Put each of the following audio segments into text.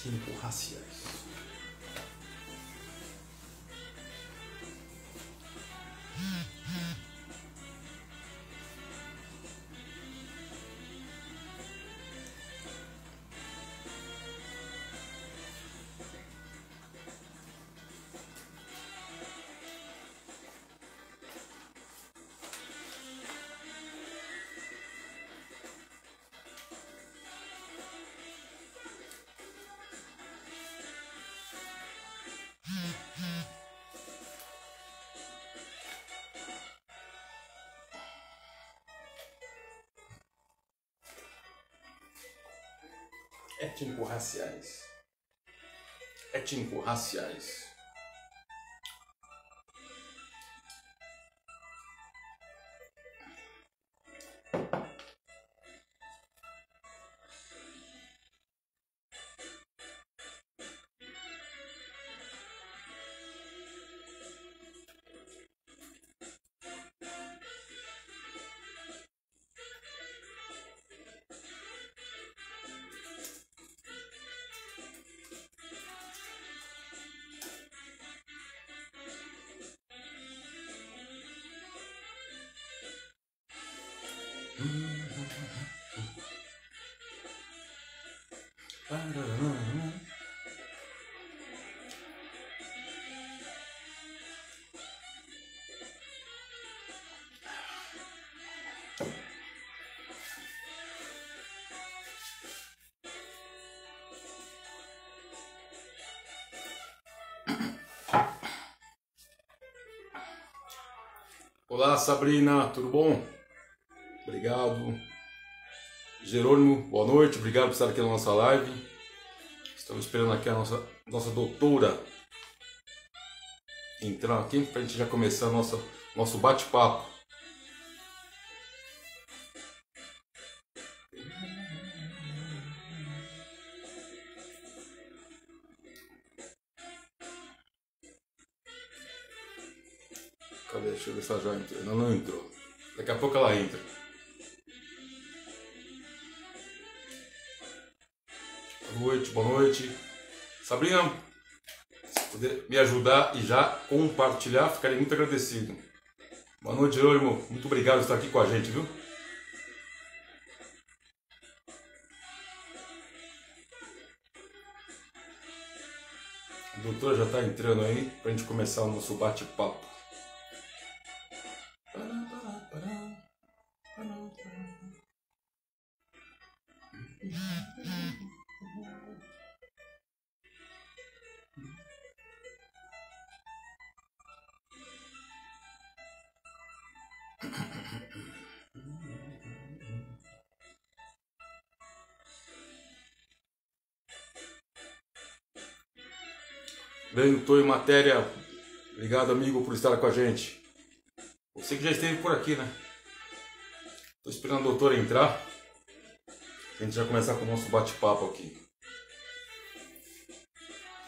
étnico-raciais. Étnico-raciais. Étnico-raciais. Olá, Sabrina, tudo bom? Obrigado. Jerônimo, boa noite, obrigado por estar aqui na nossa live. Estamos esperando aqui a nossa doutora entrar aqui para a gente já começar nosso bate-papo. Cadê? Deixa eu ver se ela já entrou. Não entrou. Daqui a pouco ela entra. Boa noite. Sabrina, se puder me ajudar e já compartilhar, ficarei muito agradecido. Boa noite, Jerônimo. Muito obrigado por estar aqui com a gente, viu? A doutora já está entrando aí para a gente começar o nosso bate-papo. Estou em matéria. Obrigado, amigo, por estar com a gente. Você que já esteve por aqui, né? Estou esperando a doutora entrar. A gente já começar com o nosso bate-papo aqui.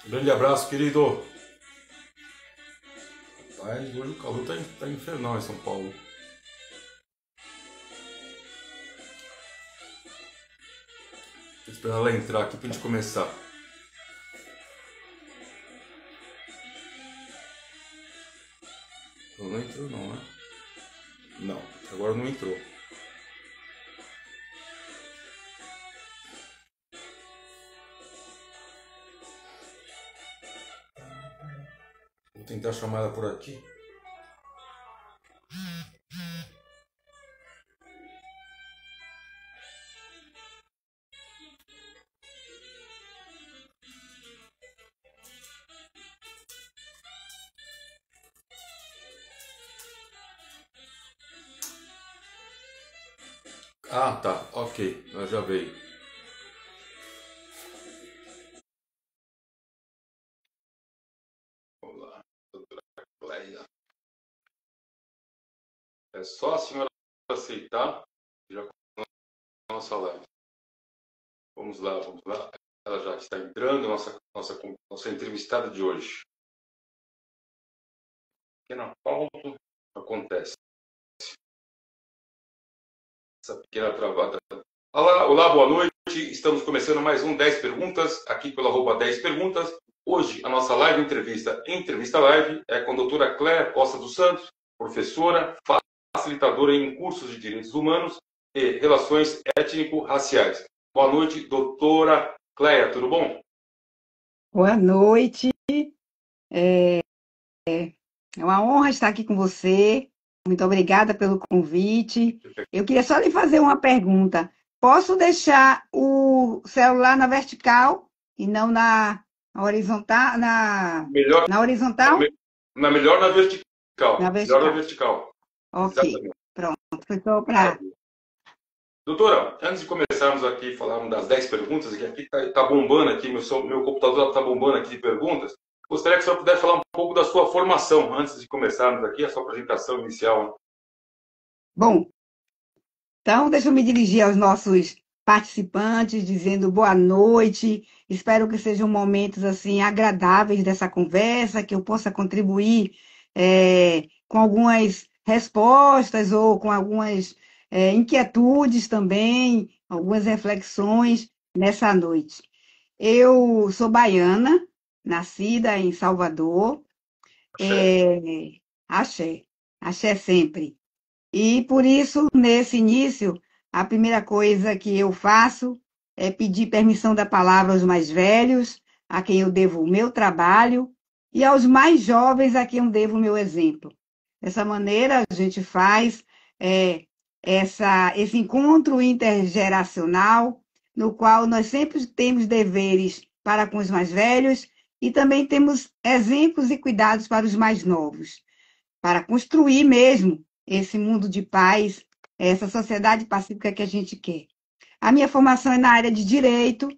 Um grande abraço, querido. Rapaz, hoje o calor tá infernal em São Paulo. Estou esperando ela entrar aqui pra gente começar. Não entrou não, né? Não, agora não entrou. Vou tentar chamar ela por aqui. Ah, tá, ok, ela já veio. Olá, doutora Cleia. É só a senhora aceitar e já começa a nossa live. Vamos lá, vamos lá. Ela já está entrando, nossa entrevistada de hoje. Pequena pausa acontece. Essa pequena travada. Olá, boa noite. Estamos começando mais um 10 Perguntas, aqui pelo @10 Perguntas. Hoje, a nossa live entrevista live, é com a doutora Cléia Costa dos Santos, professora, facilitadora em cursos de Direitos Humanos e Relações Étnico-Raciais. Boa noite, doutora Cléia, tudo bom? Boa noite. É uma honra estar aqui com você. Muito obrigada pelo convite. Eu queria só lhe fazer uma pergunta. Posso deixar o celular na vertical e não na horizontal? Melhor, Na horizontal? melhor na vertical. Na Melhor na vertical. vertical. Ok, Exatamente. pronto. Foi só para. Doutora, antes de começarmos aqui, falarmos das 10 perguntas, que aqui está bombando aqui, meu computador está bombando aqui de perguntas, gostaria que a senhora pudesse falar um pouco da sua formação, antes de começarmos aqui, a sua apresentação inicial. Né? Bom, então deixa eu me dirigir aos nossos participantes, dizendo boa noite. Espero que sejam momentos assim agradáveis dessa conversa, que eu possa contribuir com algumas respostas ou com algumas inquietudes também, algumas reflexões nessa noite. Eu sou baiana, nascida em Salvador. Axé. Axé, axé sempre. E por isso, nesse início, a primeira coisa que eu faço é pedir permissão da palavra aos mais velhos, a quem eu devo o meu trabalho, e aos mais jovens, a quem eu devo o meu exemplo. Dessa maneira, a gente faz esse encontro intergeracional, no qual nós sempre temos deveres para com os mais velhos e também temos exemplos e cuidados para os mais novos, para construir mesmo esse mundo de paz, essa sociedade pacífica que a gente quer. A minha formação é na área de direito.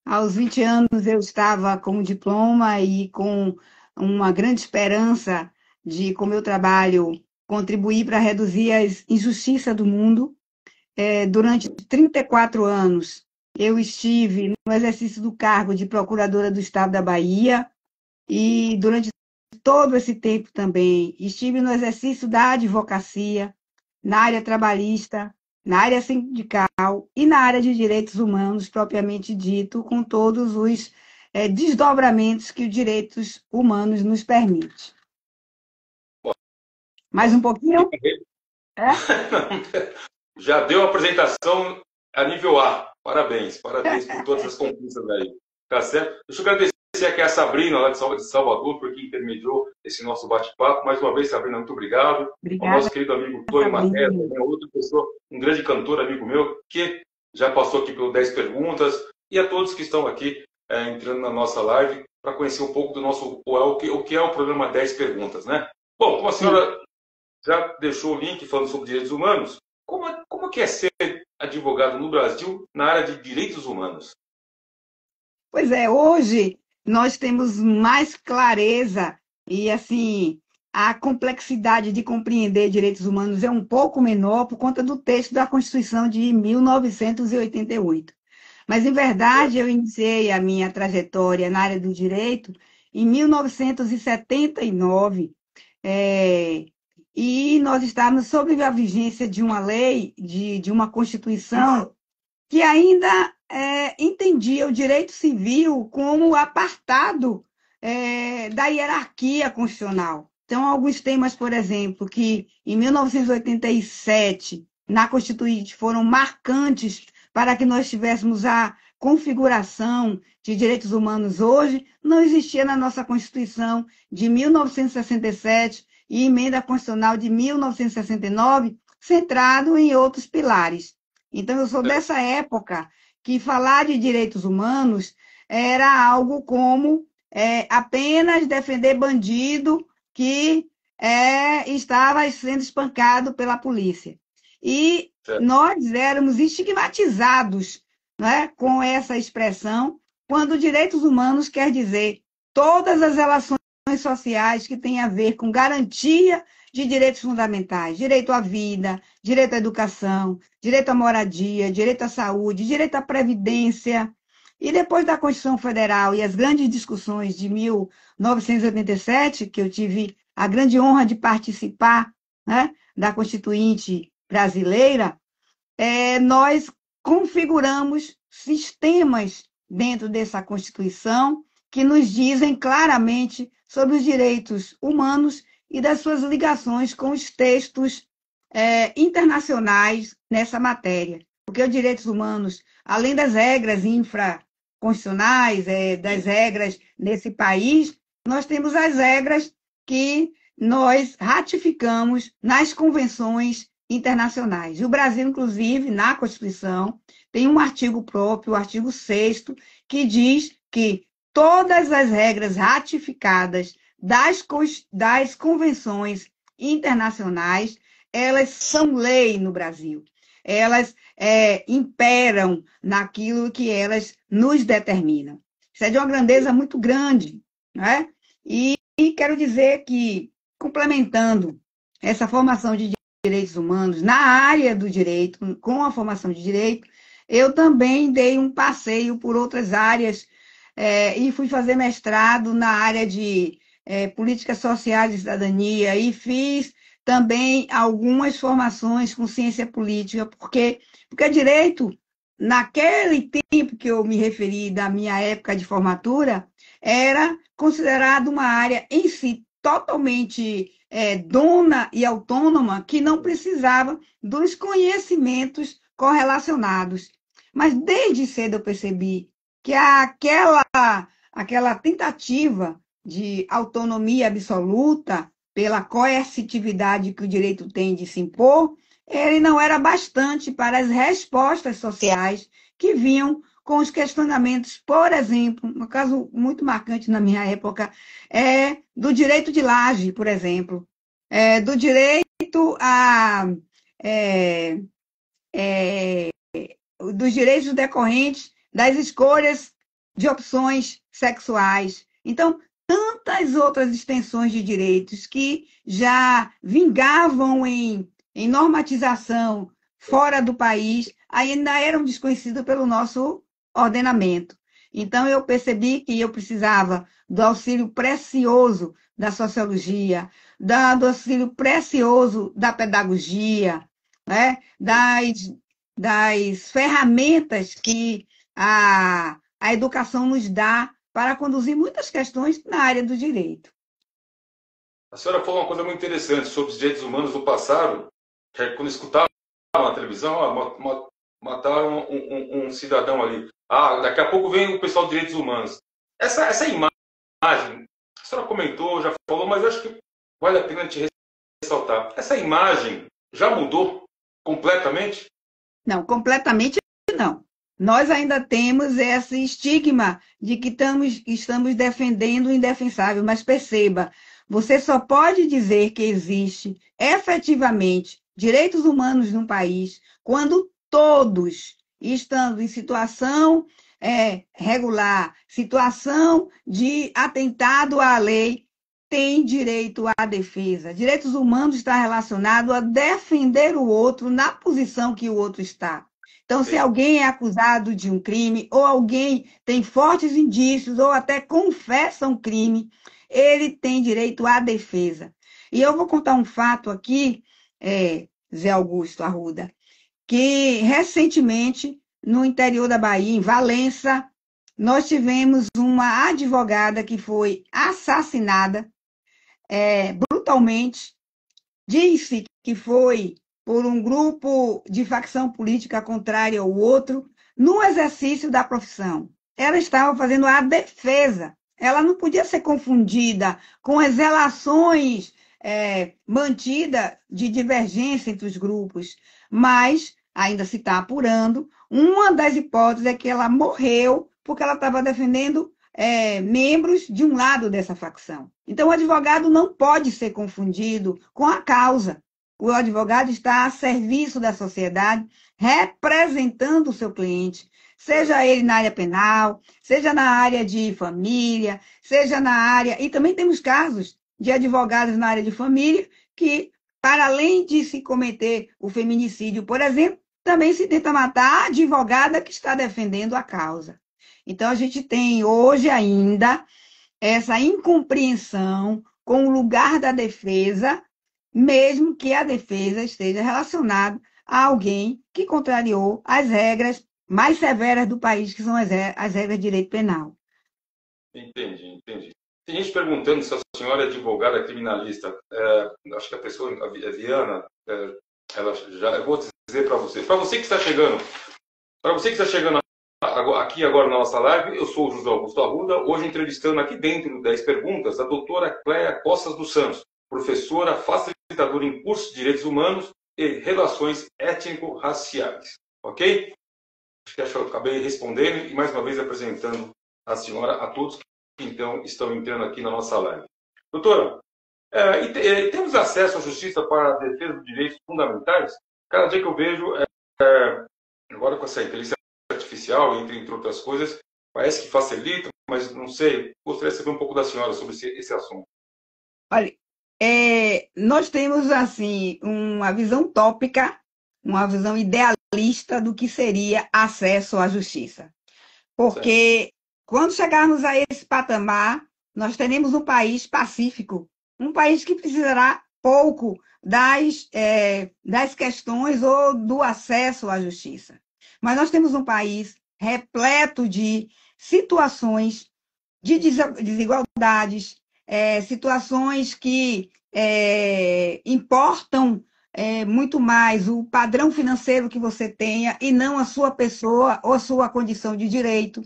Aos 20 anos eu estava com um diploma e com uma grande esperança de, com o meu trabalho, contribuir para reduzir as injustiças do mundo. Durante 34 anos, eu estive no exercício do cargo de procuradora do Estado da Bahia e, durante todo esse tempo também, estive no exercício da advocacia, na área trabalhista, na área sindical e na área de direitos humanos, propriamente dito, com todos os desdobramentos que os direitos humanos nos permite. Mais um pouquinho? Já deu a apresentação a nível A. Parabéns, parabéns por todas as conquistas aí. Tá certo? Deixa eu agradecer aqui a Sabrina, lá de Salvador, porque intermediou esse nosso bate-papo. Mais uma vez, Sabrina, muito obrigado. Obrigada. Ao nosso querido amigo Tony Matéria, outra pessoa, um grande cantor, amigo meu, que já passou aqui pelo 10 Perguntas, e a todos que estão aqui entrando na nossa live para conhecer um pouco do nosso o que é o programa 10 Perguntas, né? Bom, como a senhora já deixou o link falando sobre direitos humanos, como que é ser advogado no Brasil na área de direitos humanos? Pois é, hoje nós temos mais clareza e, assim, a complexidade de compreender direitos humanos é um pouco menor por conta do texto da Constituição de 1988. Mas, em verdade, eu iniciei a minha trajetória na área do direito em 1979, e nós estávamos sob a vigência de uma lei, de uma Constituição, que ainda entendia o direito civil como apartado da hierarquia constitucional. Então, alguns temas, por exemplo, que em 1987, na Constituinte, foram marcantes para que nós tivéssemos a configuração de direitos humanos hoje, não existia na nossa Constituição de 1967 e emenda constitucional de 1969, centrado em outros pilares. Então, eu sou dessa época que falar de direitos humanos era algo como apenas defender bandido que estava sendo espancado pela polícia. E nós éramos estigmatizados, né, com essa expressão, quando direitos humanos quer dizer todas as relações sociais que têm a ver com garantia de direitos fundamentais, direito à vida, direito à educação, direito à moradia, direito à saúde, direito à previdência. E depois da Constituição Federal e as grandes discussões de 1987, que eu tive a grande honra de participar, né, da Constituinte brasileira, nós configuramos sistemas dentro dessa Constituição que nos dizem claramente sobre os direitos humanos e das suas ligações com os textos internacionais nessa matéria. Porque os direitos humanos, além das regras infraconstitucionais, das regras nesse país, nós temos as regras que nós ratificamos nas convenções internacionais. E o Brasil, inclusive, na Constituição, tem um artigo próprio, o artigo 6º, que diz que todas as regras ratificadas das convenções internacionais, elas são lei no Brasil. Elas imperam naquilo que elas nos determinam. Isso é de uma grandeza muito grande, não é? E quero dizer que, complementando essa formação de direitos humanos na área do direito, com a formação de direito, eu também dei um passeio por outras áreas e fui fazer mestrado na área de políticas sociais e cidadania e fiz também algumas formações com ciência política, porque direito, naquele tempo que eu me referi, da minha época de formatura, era considerado uma área em si totalmente dona e autônoma, que não precisava dos conhecimentos correlacionados. Mas desde cedo eu percebi que aquela tentativa de autonomia absoluta, pela coercitividade que o direito tem de se impor, ele não era bastante para as respostas sociais que vinham com os questionamentos, por exemplo, um caso muito marcante na minha época, do direito de laje, por exemplo, do direito dos direitos decorrentes das escolhas de opções sexuais. Então, tantas outras extensões de direitos que já vingavam em normatização fora do país, ainda eram desconhecidos pelo nosso ordenamento. Então, eu percebi que eu precisava do auxílio precioso da sociologia, do auxílio precioso da pedagogia, né? das ferramentas que a educação nos dá para conduzir muitas questões na área do direito. A senhora falou uma coisa muito interessante sobre os direitos humanos do passado, que quando escutava na televisão, mataram um cidadão ali. Daqui a pouco vem o pessoal de direitos humanos. Essa imagem, a senhora comentou, já falou, mas eu acho que vale a pena te ressaltar. Essa imagem já mudou completamente? Não, completamente não. Nós ainda temos esse estigma de que estamos defendendo o indefensável, mas perceba, você só pode dizer que existe efetivamente direitos humanos num país quando todos, estando em situação regular, situação de atentado à lei, têm direito à defesa. Direitos humanos está relacionado a defender o outro na posição que o outro está. Então, se alguém é acusado de um crime, ou alguém tem fortes indícios, ou até confessa um crime, ele tem direito à defesa. E eu vou contar um fato aqui, Zé Augusto Arruda, que recentemente, no interior da Bahia, em Valença, nós tivemos uma advogada que foi assassinada brutalmente. Disse que foi por um grupo de facção política contrária ao outro, no exercício da profissão. Ela estava fazendo a defesa. Ela não podia ser confundida com as relações mantidas de divergência entre os grupos, mas ainda se está apurando. Uma das hipóteses é que ela morreu porque ela estava defendendo membros de um lado dessa facção. Então, o advogado não pode ser confundido com a causa. O advogado está a serviço da sociedade, representando o seu cliente, seja ele na área penal, seja na área de família, seja na área... E também temos casos de advogados na área de família que, para além de se cometer o feminicídio, por exemplo, também se tenta matar a advogada que está defendendo a causa. Então, a gente tem hoje ainda essa incompreensão com o lugar da defesa, mesmo que a defesa esteja relacionada a alguém que contrariou as regras mais severas do país, que são as regras de direito penal. Entendi, entendi. Tem gente perguntando se a senhora é advogada criminalista. Acho que a pessoa, a Viana, ela já, eu vou dizer para você que está chegando, aqui agora na nossa live, eu sou o José Augusto Arruda, hoje entrevistando aqui dentro do 10 Perguntas a doutora Cléia Costas dos Santos, professora facilitadora em cursos de Direitos Humanos e Relações Étnico-Raciais. Ok? Acho que eu acabei respondendo e mais uma vez apresentando a senhora a todos que então estão entrando aqui na nossa live. Doutora, temos acesso à justiça para a defesa dos direitos fundamentais? Cada dia que eu vejo, agora com essa inteligência artificial, entre outras coisas, parece que facilita, mas não sei, gostaria de saber um pouco da senhora sobre esse assunto. Olha, nós temos assim uma visão utópica, uma visão idealista do que seria acesso à justiça. Porque quando chegarmos a esse patamar, nós teremos um país pacífico, um país que precisará pouco das questões ou do acesso à justiça. Mas nós temos um país repleto de situações de desigualdades, situações que importam muito mais o padrão financeiro que você tenha e não a sua pessoa ou a sua condição de direito,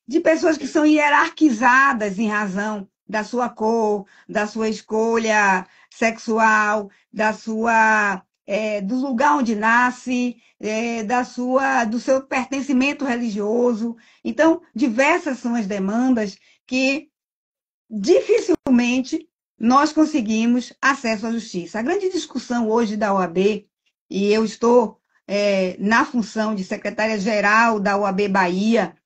de pessoas que são hierarquizadas em razão da sua cor, da sua escolha sexual, do lugar onde nasce, do seu pertencimento religioso. Então, diversas são as demandas que dificilmente nós conseguimos acesso à justiça. A grande discussão hoje da OAB, e eu estou na função de secretária-geral da OAB Bahia,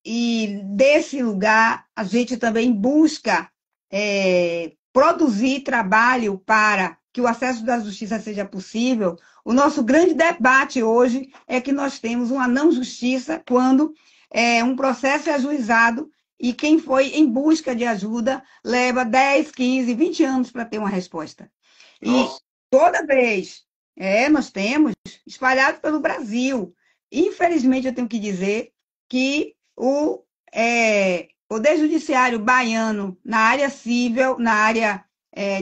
e desse lugar a gente também busca produzir trabalho para que o acesso à justiça seja possível. O nosso grande debate hoje é que nós temos uma não-justiça quando um processo é ajuizado e quem foi em busca de ajuda leva 10, 15, 20 anos para ter uma resposta. Nossa. E toda vez, nós temos espalhado pelo Brasil. Infelizmente, eu tenho que dizer que o Poder Judiciário baiano, na área civil, na área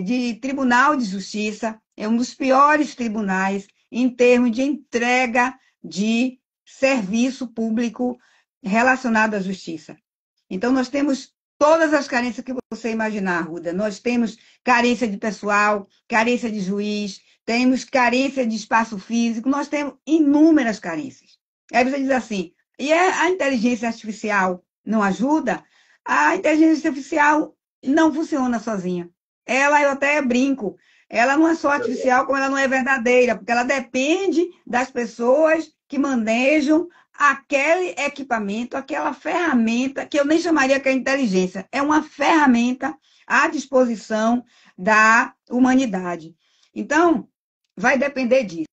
de Tribunal de Justiça, é um dos piores tribunais em termos de entrega de serviço público relacionado à justiça. Então, nós temos todas as carências que você imaginar, Ruda. Nós temos carência de pessoal, carência de juiz, temos carência de espaço físico, nós temos inúmeras carências. Aí você diz assim, e a inteligência artificial não ajuda? A inteligência artificial não funciona sozinha. Ela, eu até brinco, ela não é só artificial, como ela não é verdadeira, porque ela depende das pessoas que manejam aquele equipamento, aquela ferramenta, que eu nem chamaria que é inteligência, é uma ferramenta à disposição da humanidade. Então, vai depender disso.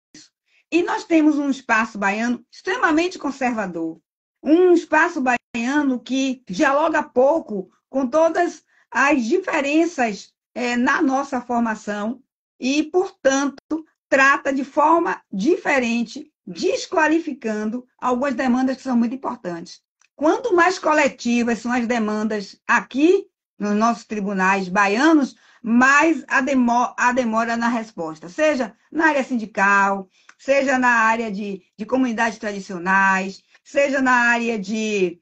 E nós temos um espaço baiano extremamente conservador, um espaço baiano que dialoga pouco com todas as diferenças na nossa formação e, portanto, trata de forma diferente, desqualificando algumas demandas que são muito importantes. Quanto mais coletivas são as demandas aqui nos nossos tribunais baianos, mais a demora na resposta, seja na área sindical, seja na área de comunidades tradicionais, seja na área de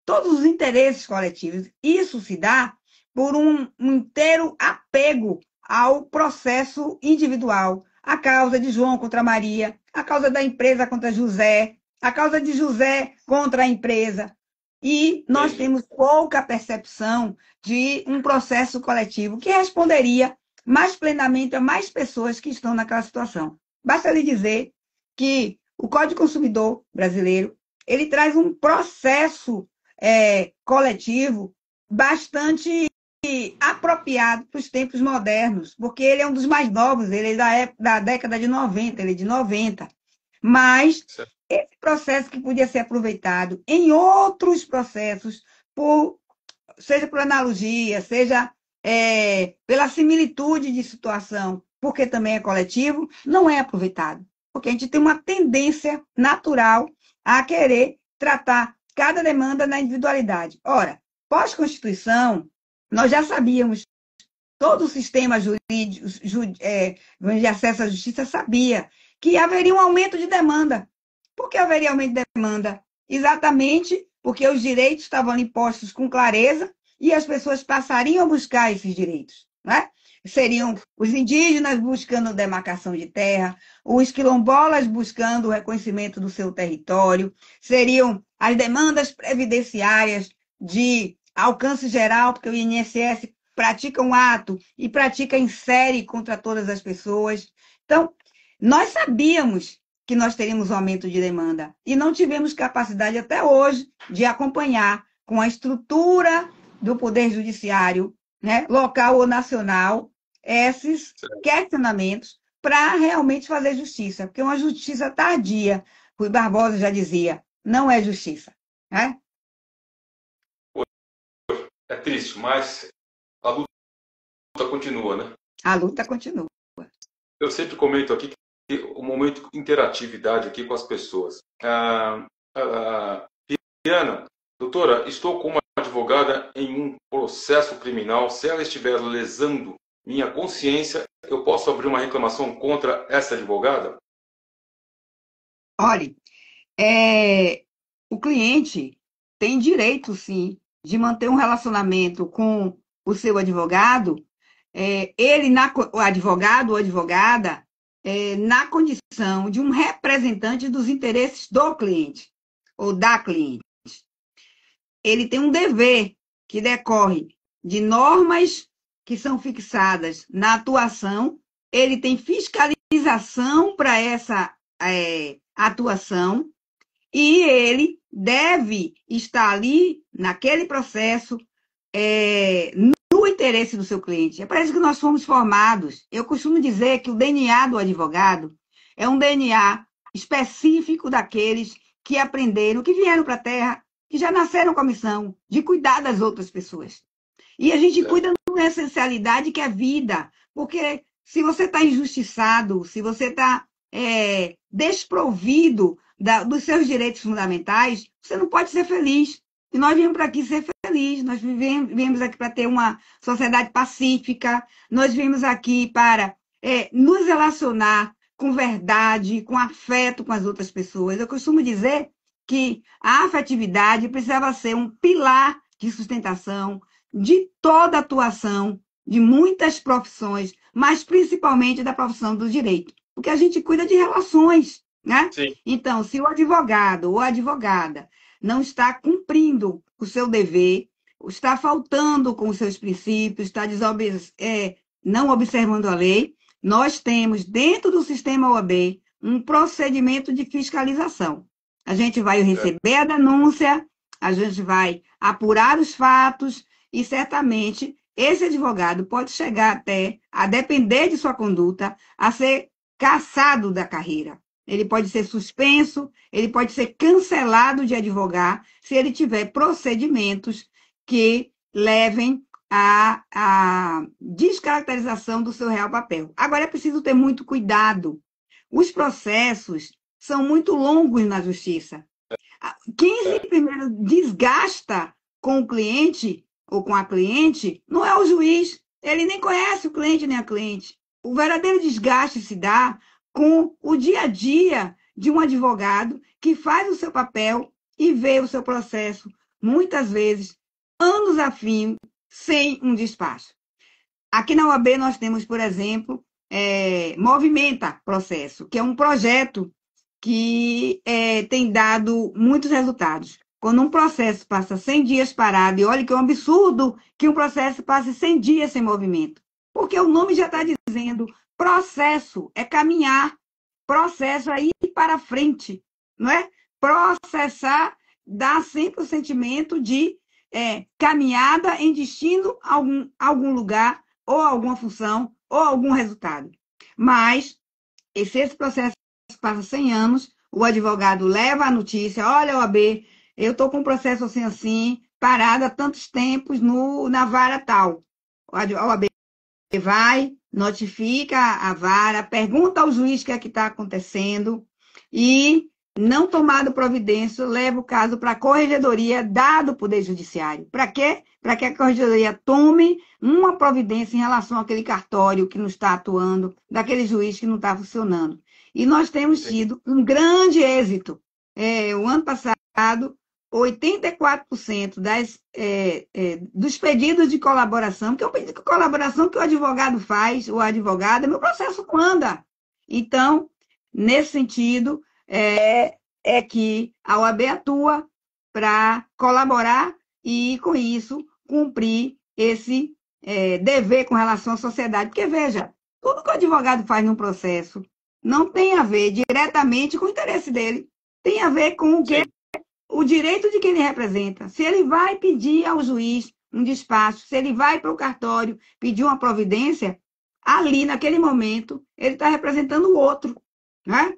todos os interesses coletivos. Isso se dá por um inteiro apego ao processo individual, a causa de João contra Maria, a causa da empresa contra José, a causa de José contra a empresa. E nós temos pouca percepção de um processo coletivo que responderia mais plenamente a mais pessoas que estão naquela situação. Basta lhe dizer que o Código Consumidor brasileiro ele traz um processo coletivo bastante apropriado para os tempos modernos, porque ele é um dos mais novos, ele é da década de 90, ele é de 90. Mas esse processo que podia ser aproveitado em outros processos, seja por analogia, seja pela similitude de situação, porque também é coletivo, não é aproveitado. porque a gente tem uma tendência natural a querer tratar cada demanda na individualidade. Ora, pós-Constituição, nós já sabíamos, todo o sistema jurídico, de acesso à justiça sabia que haveria um aumento de demanda. Por que haveria aumento de demanda? Exatamente porque os direitos estavam ali postos com clareza e as pessoas passariam a buscar esses direitos, né? Seriam os indígenas buscando demarcação de terra, os quilombolas buscando o reconhecimento do seu território, seriam as demandas previdenciárias de alcance geral, porque o INSS pratica um ato e pratica em série contra todas as pessoas. Então, nós sabíamos que nós teríamos um aumento de demanda e não tivemos capacidade até hoje de acompanhar com a estrutura do Poder Judiciário, né, local ou nacional, esses questionamentos para realmente fazer justiça, porque uma justiça tardia, Rui Barbosa já dizia, não é justiça, né? É triste, mas a luta continua, né? A luta continua. Eu sempre comento aqui que o momento de interatividade aqui com as pessoas. Diana, doutora, estou com uma advogada em um processo criminal. Se ela estiver lesando minha consciência, eu posso abrir uma reclamação contra essa advogada? Olha, o cliente tem direito, sim, de manter um relacionamento com o seu advogado, o advogado ou advogada, na condição de um representante dos interesses do cliente ou da cliente. Ele tem um dever que decorre de normas que são fixadas na atuação, ele tem fiscalização para essa atuação, e ele deve estar ali, naquele processo, no interesse do seu cliente. É para isso que nós fomos formados. Eu costumo dizer que o DNA do advogado é um DNA específico daqueles que aprenderam, que vieram para a Terra, que já nasceram com a missão de cuidar das outras pessoas. E a gente cuida de uma essencialidade que é vida, porque se você está injustiçado, se você está desprovido dos seus direitos fundamentais, você não pode ser feliz. E nós viemos para aqui ser feliz, nós viemos aqui para ter uma sociedade pacífica, nós viemos aqui para nos relacionar com verdade, com afeto com as outras pessoas. Eu costumo dizer que a afetividade precisava ser um pilar de sustentação de toda a atuação de muitas profissões, mas principalmente da profissão do direito, porque a gente cuida de relações, né? Sim. Então, se o advogado ou a advogada não está cumprindo o seu dever, está faltando com os seus princípios, está não observando a lei, nós temos dentro do sistema OAB um procedimento de fiscalização. A gente vai receber a denúncia, a gente vai apurar os fatos e certamente esse advogado pode chegar até, a depender de sua conduta, a ser cassado da carreira. Ele pode ser suspenso, ele pode ser cancelado de advogar se ele tiver procedimentos que levem à descaracterização do seu real papel. Agora, é preciso ter muito cuidado. Os processos são muito longos na justiça. Quem primeiro desgasta com o cliente ou com a cliente não é o juiz. Ele nem conhece o cliente nem a cliente. O verdadeiro desgaste se dá com o dia a dia de um advogado que faz o seu papel e vê o seu processo, muitas vezes, anos a fio, sem um despacho. Aqui na UAB nós temos, por exemplo, Movimenta Processo, que é um projeto que tem dado muitos resultados. Quando um processo passa 100 dias parado, e olha que é um absurdo que um processo passe 100 dias sem movimento, porque o nome já está dizendo, processo é caminhar, processo é ir para frente, não é? Processar dá sempre o sentimento de caminhada em destino a algum lugar, ou alguma função, ou algum resultado. Mas, se esse processo passa 100 anos, o advogado leva a notícia, olha, OAB, eu estou com um processo assim, parado há tantos tempos na vara tal. A OAB vai, notifica a vara, pergunta ao juiz o que é que está acontecendo e, não tomado providência, leva o caso para a corregedoria do Poder Judiciário. Para quê? Para que a corregedoria tome uma providência em relação àquele cartório que não está atuando, daquele juiz que não está funcionando. E nós temos tido um grande êxito. O ano passado, 84% dos pedidos de colaboração, que é o pedido de colaboração que o advogado faz, ou a advogada, meu processo não anda. Então, nesse sentido, é que a OAB atua para colaborar e, com isso, cumprir esse dever com relação à sociedade. Porque, veja, tudo que o advogado faz num processo não tem a ver diretamente com o interesse dele, tem a ver com o direito de quem ele representa. Se ele vai pedir ao juiz um despacho, se ele vai para o cartório pedir uma providência, ali, naquele momento, ele está representando o outro, né?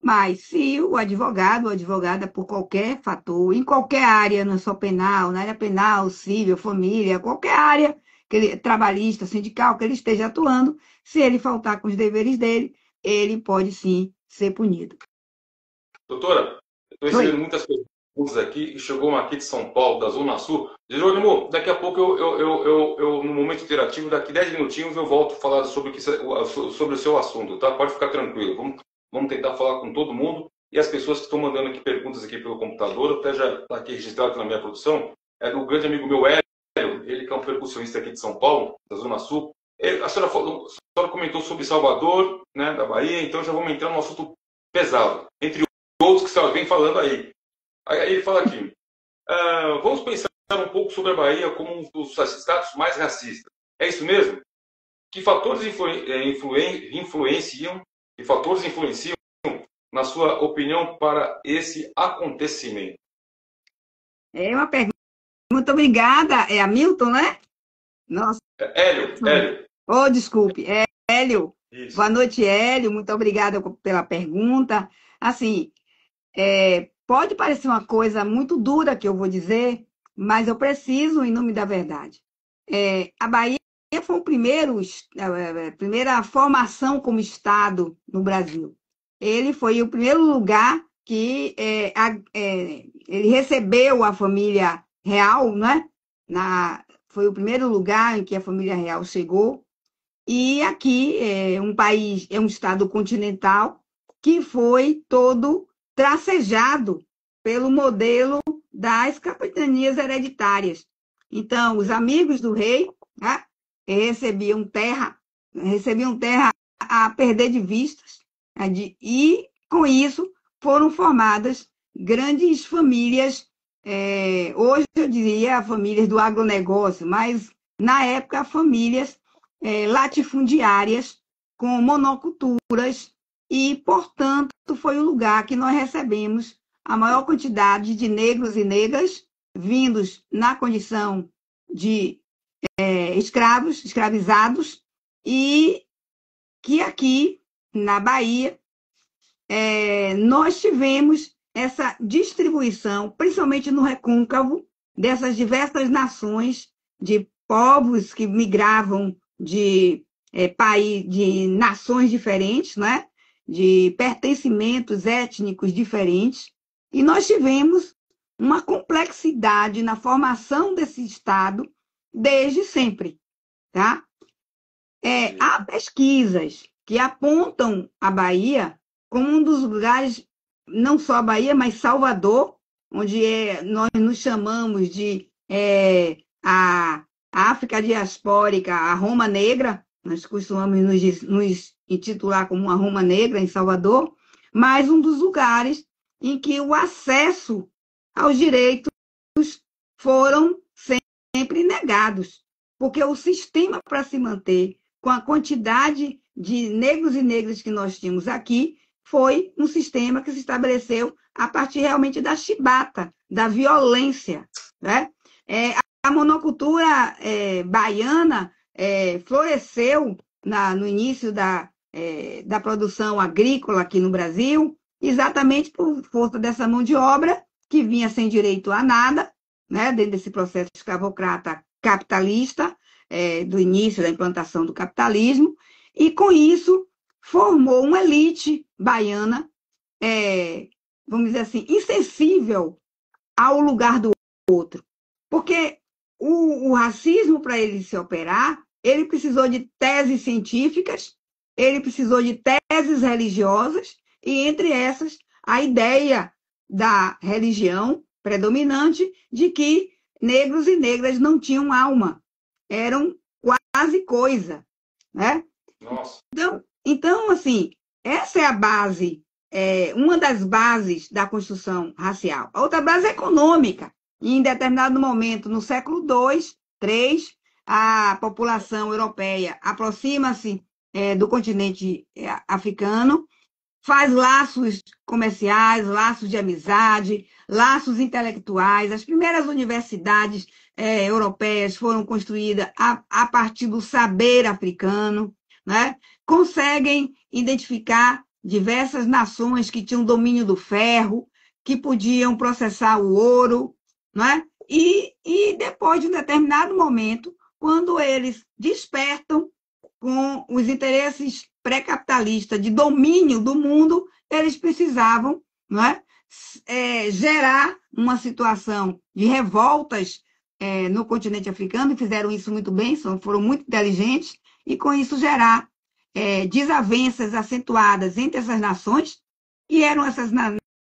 Mas se o advogado ou advogada, por qualquer fator, em qualquer área, não só penal, na área penal, civil, família, qualquer área trabalhista, sindical, que ele esteja atuando, se ele faltar com os deveres dele, ele pode sim ser punido. Doutora, estou recebendo muitas perguntas aqui e chegou uma aqui de São Paulo, da Zona Sul. Jerônimo, daqui a pouco eu no momento interativo, daqui 10 minutinhos, eu volto a falar sobre o seu assunto, tá? Pode ficar tranquilo. Vamos tentar falar com todo mundo. E as pessoas que estão mandando aqui perguntas aqui pelo computador, até já está aqui registrado na minha produção, é do grande amigo meu, Hélio, ele que é um percussionista aqui de São Paulo, da Zona Sul. A senhora comentou sobre Salvador, né, da Bahia, então já vamos entrar num assunto pesado, entre outros que você vem falando aí. Aí ele fala aqui, vamos pensar um pouco sobre a Bahia como um dos estados mais racistas. É isso mesmo? Que fatores influenciam, na sua opinião, para esse acontecimento? É uma pergunta, muito obrigada. É Hamilton, né? Nossa. Hélio. Oh, desculpe. Hélio. Isso. Boa noite, Hélio. Muito obrigada pela pergunta. Assim, pode parecer uma coisa muito dura que eu vou dizer, mas eu preciso, em nome da verdade. A Bahia foi a primeira formação como Estado no Brasil. Ele foi o primeiro lugar que ele recebeu a família real, né? Foi o primeiro lugar em que a família real chegou. E aqui é um Estado continental que foi todo tracejado pelo modelo das capitanias hereditárias. Então, os amigos do rei, né, recebiam terra a perder de vistas, né, e, com isso, foram formadas grandes famílias, hoje eu diria famílias do agronegócio, mas, na época, famílias latifundiárias com monoculturas e, portanto, foi o lugar que nós recebemos a maior quantidade de negros e negras vindos na condição de escravos, escravizados, e que aqui, na Bahia, nós tivemos essa distribuição, principalmente no recôncavo, dessas diversas nações, de povos que migravam de nações diferentes, né? De pertencimentos étnicos diferentes, e nós tivemos uma complexidade na formação desse Estado desde sempre, tá? Há pesquisas que apontam a Bahia como um dos lugares, não só a Bahia, mas Salvador, onde nós nos chamamos de a África diaspórica, a Roma Negra, nós costumamos nos intitular como uma Roma Negra em Salvador, mas um dos lugares em que o acesso aos direitos foram sempre negados, porque o sistema para se manter com a quantidade de negros e negras que nós tínhamos aqui foi um sistema que se estabeleceu a partir realmente da chibata, da violência, né? A monocultura baiana floresceu no início da produção agrícola aqui no Brasil, exatamente por força dessa mão de obra que vinha sem direito a nada, né, dentro desse processo escravocrata capitalista, do início da implantação do capitalismo, e com isso formou uma elite baiana, vamos dizer assim, insensível ao lugar do outro. Porque o racismo, para ele se operar, ele precisou de teses científicas, ele precisou de teses religiosas, e entre essas, a ideia da religião predominante de que negros e negras não tinham alma, eram quase coisa, né? Nossa. Então, assim, essa é a base, uma das bases da construção racial. A outra base é econômica. E em determinado momento, no século II, III, a população europeia aproxima-se do continente africano, faz laços comerciais, laços de amizade, laços intelectuais. As primeiras universidades europeias foram construídas a partir do saber africano, né? Conseguem identificar diversas nações que tinham domínio do ferro, que podiam processar o ouro, né? E depois de um determinado momento, quando eles despertam com os interesses pré-capitalistas de domínio do mundo, eles precisavam, não é, gerar uma situação de revoltas no continente africano, e fizeram isso muito bem, foram muito inteligentes, e com isso gerar desavenças acentuadas entre essas nações, e eram essas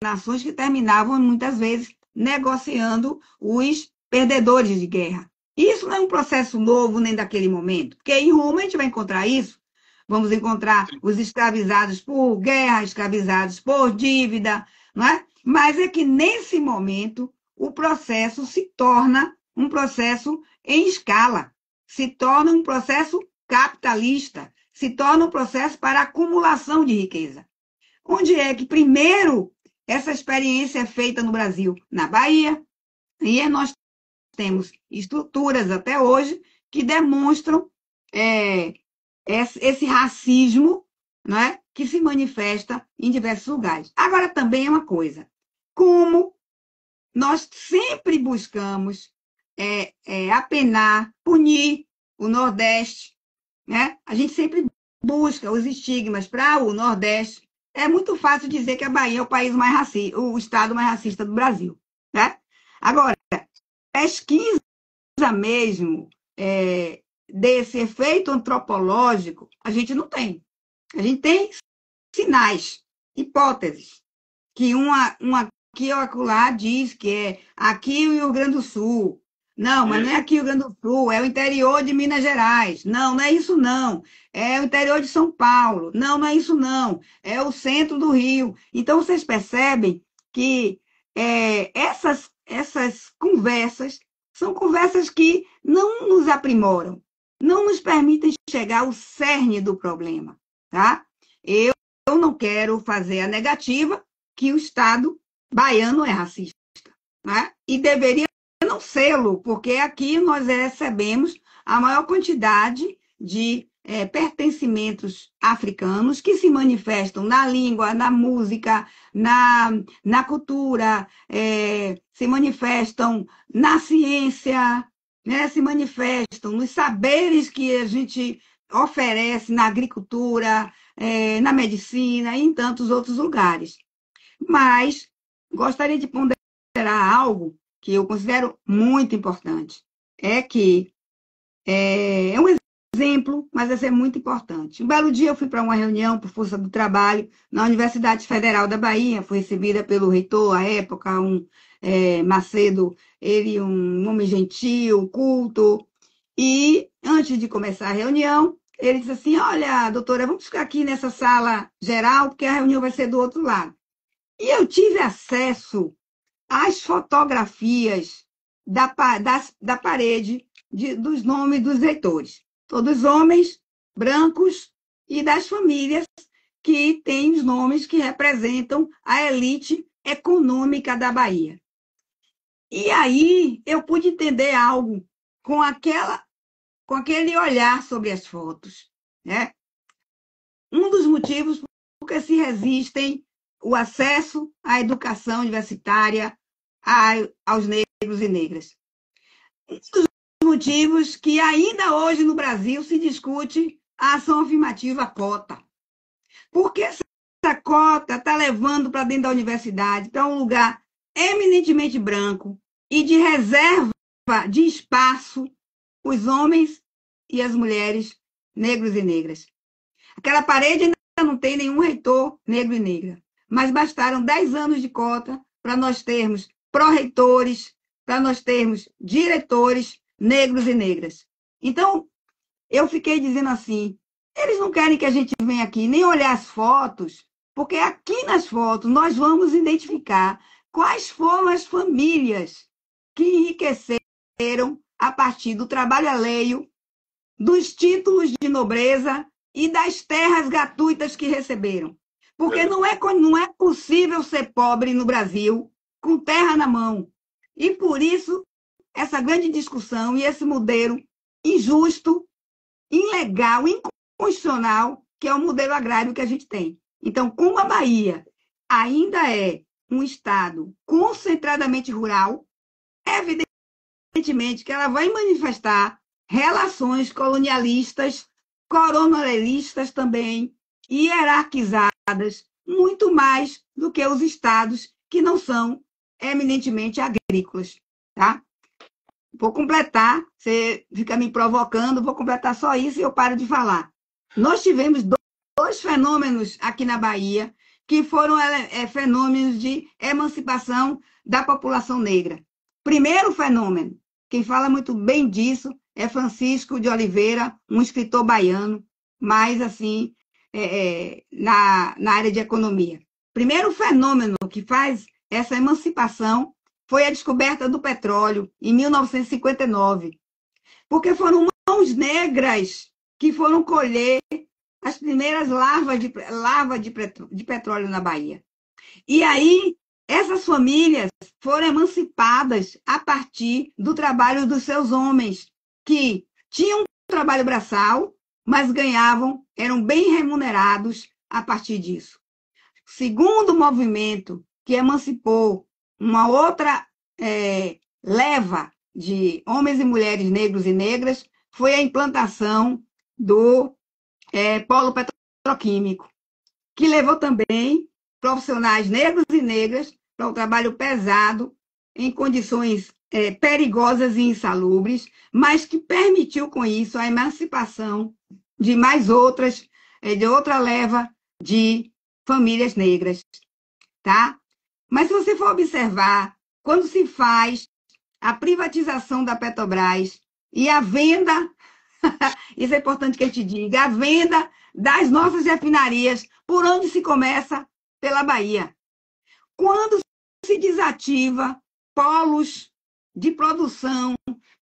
nações que terminavam, muitas vezes, negociando os perdedores de guerra. Isso não é um processo novo nem daquele momento, porque em Roma a gente vai encontrar isso. Vamos encontrar os escravizados por guerra, escravizados por dívida, não é? Mas é que, nesse momento, o processo se torna um processo em escala, se torna um processo capitalista, se torna um processo para acumulação de riqueza. Onde é que, primeiro, essa experiência é feita no Brasil? Na Bahia. E nós temos estruturas até hoje que demonstram esse racismo, não é? Que se manifesta em diversos lugares. Agora, também é uma coisa, como nós sempre buscamos apenar, punir o Nordeste, né? A gente sempre busca os estigmas para o Nordeste. É muito fácil dizer que a Bahia é o país mais racista, o estado mais racista do Brasil, né? Agora, pesquisa mesmo desse efeito antropológico, a gente não tem. A gente tem sinais, hipóteses, que uma aqui ou acolá diz que é aqui o Rio Grande do Sul. Não, mas não é aqui o Rio Grande do Sul, é o interior de Minas Gerais. Não, não é isso não. É o interior de São Paulo. Não, não é isso não. É o centro do Rio. Então, vocês percebem que essas conversas são conversas que não nos aprimoram, não nos permitem chegar ao cerne do problema, tá? Eu não quero fazer a negativa que o Estado baiano é racista, né? E deveria não sê-lo, porque aqui nós recebemos a maior quantidade de pertencimentos africanos que se manifestam na língua, na música, na cultura, se manifestam na ciência, né? Se manifestam nos saberes que a gente oferece na agricultura, na medicina e em tantos outros lugares. Mas gostaria de ponderar algo que eu considero muito importante. É que é um exemplo, mas esse é muito importante. Um belo dia eu fui para uma reunião por força do trabalho na Universidade Federal da Bahia, fui recebida pelo reitor à época, Macedo, ele um homem gentil, culto, e antes de começar a reunião, ele disse assim, olha, doutora, vamos ficar aqui nessa sala geral, porque a reunião vai ser do outro lado. E eu tive acesso às fotografias da parede dos nomes dos reitores. Todos homens, brancos e das famílias que têm os nomes que representam a elite econômica da Bahia. E aí eu pude entender algo com aquele olhar sobre as fotos, né? Um dos motivos porque se resistem o acesso à educação universitária aos negros e negras. Um dos motivos que ainda hoje no Brasil se discute a ação afirmativa cota. Porque essa cota está levando para dentro da universidade, para um lugar eminentemente branco e de reserva de espaço os homens e as mulheres negros e negras. Aquela parede ainda não tem nenhum reitor negro e negra, mas bastaram 10 anos de cota para nós termos pró-reitores, para nós termos diretores negros e negras. Então, eu fiquei dizendo assim, eles não querem que a gente venha aqui nem olhar as fotos, porque aqui nas fotos nós vamos identificar quais foram as famílias que enriqueceram a partir do trabalho alheio, dos títulos de nobreza e das terras gratuitas que receberam. Porque não é possível ser pobre no Brasil com terra na mão. E por isso, essa grande discussão e esse modelo injusto, ilegal, inconstitucional, que é o modelo agrário que a gente tem. Então, como a Bahia ainda é um estado concentradamente rural, evidentemente que ela vai manifestar relações colonialistas, coronelistas também, hierarquizadas, muito mais do que os estados que não são eminentemente agrícolas. Tá? Vou completar, você fica me provocando, vou completar só isso e eu paro de falar. Nós tivemos dois fenômenos aqui na Bahia que foram fenômenos de emancipação da população negra. Primeiro fenômeno, quem fala muito bem disso é Francisco de Oliveira, um escritor baiano, mais assim, na área de economia. Primeiro fenômeno que faz essa emancipação foi a descoberta do petróleo, em 1959, porque foram mãos negras que foram colher as primeiras larvas de petróleo na Bahia. E aí, essas famílias foram emancipadas a partir do trabalho dos seus homens, que tinham um trabalho braçal, mas ganhavam, eram bem remunerados a partir disso. Segundo movimento que emancipou uma outra leva de homens e mulheres negros e negras foi a implantação do polo petroquímico, que levou também profissionais negros e negras para o trabalho pesado, em condições perigosas e insalubres, mas que permitiu com isso a emancipação de mais outras, de outra leva de famílias negras. Tá? Mas se você for observar, quando se faz a privatização da Petrobras e a venda, isso é importante que a gente diga, a venda das nossas refinarias, por onde se começa? Pela Bahia. Quando se desativa polos de produção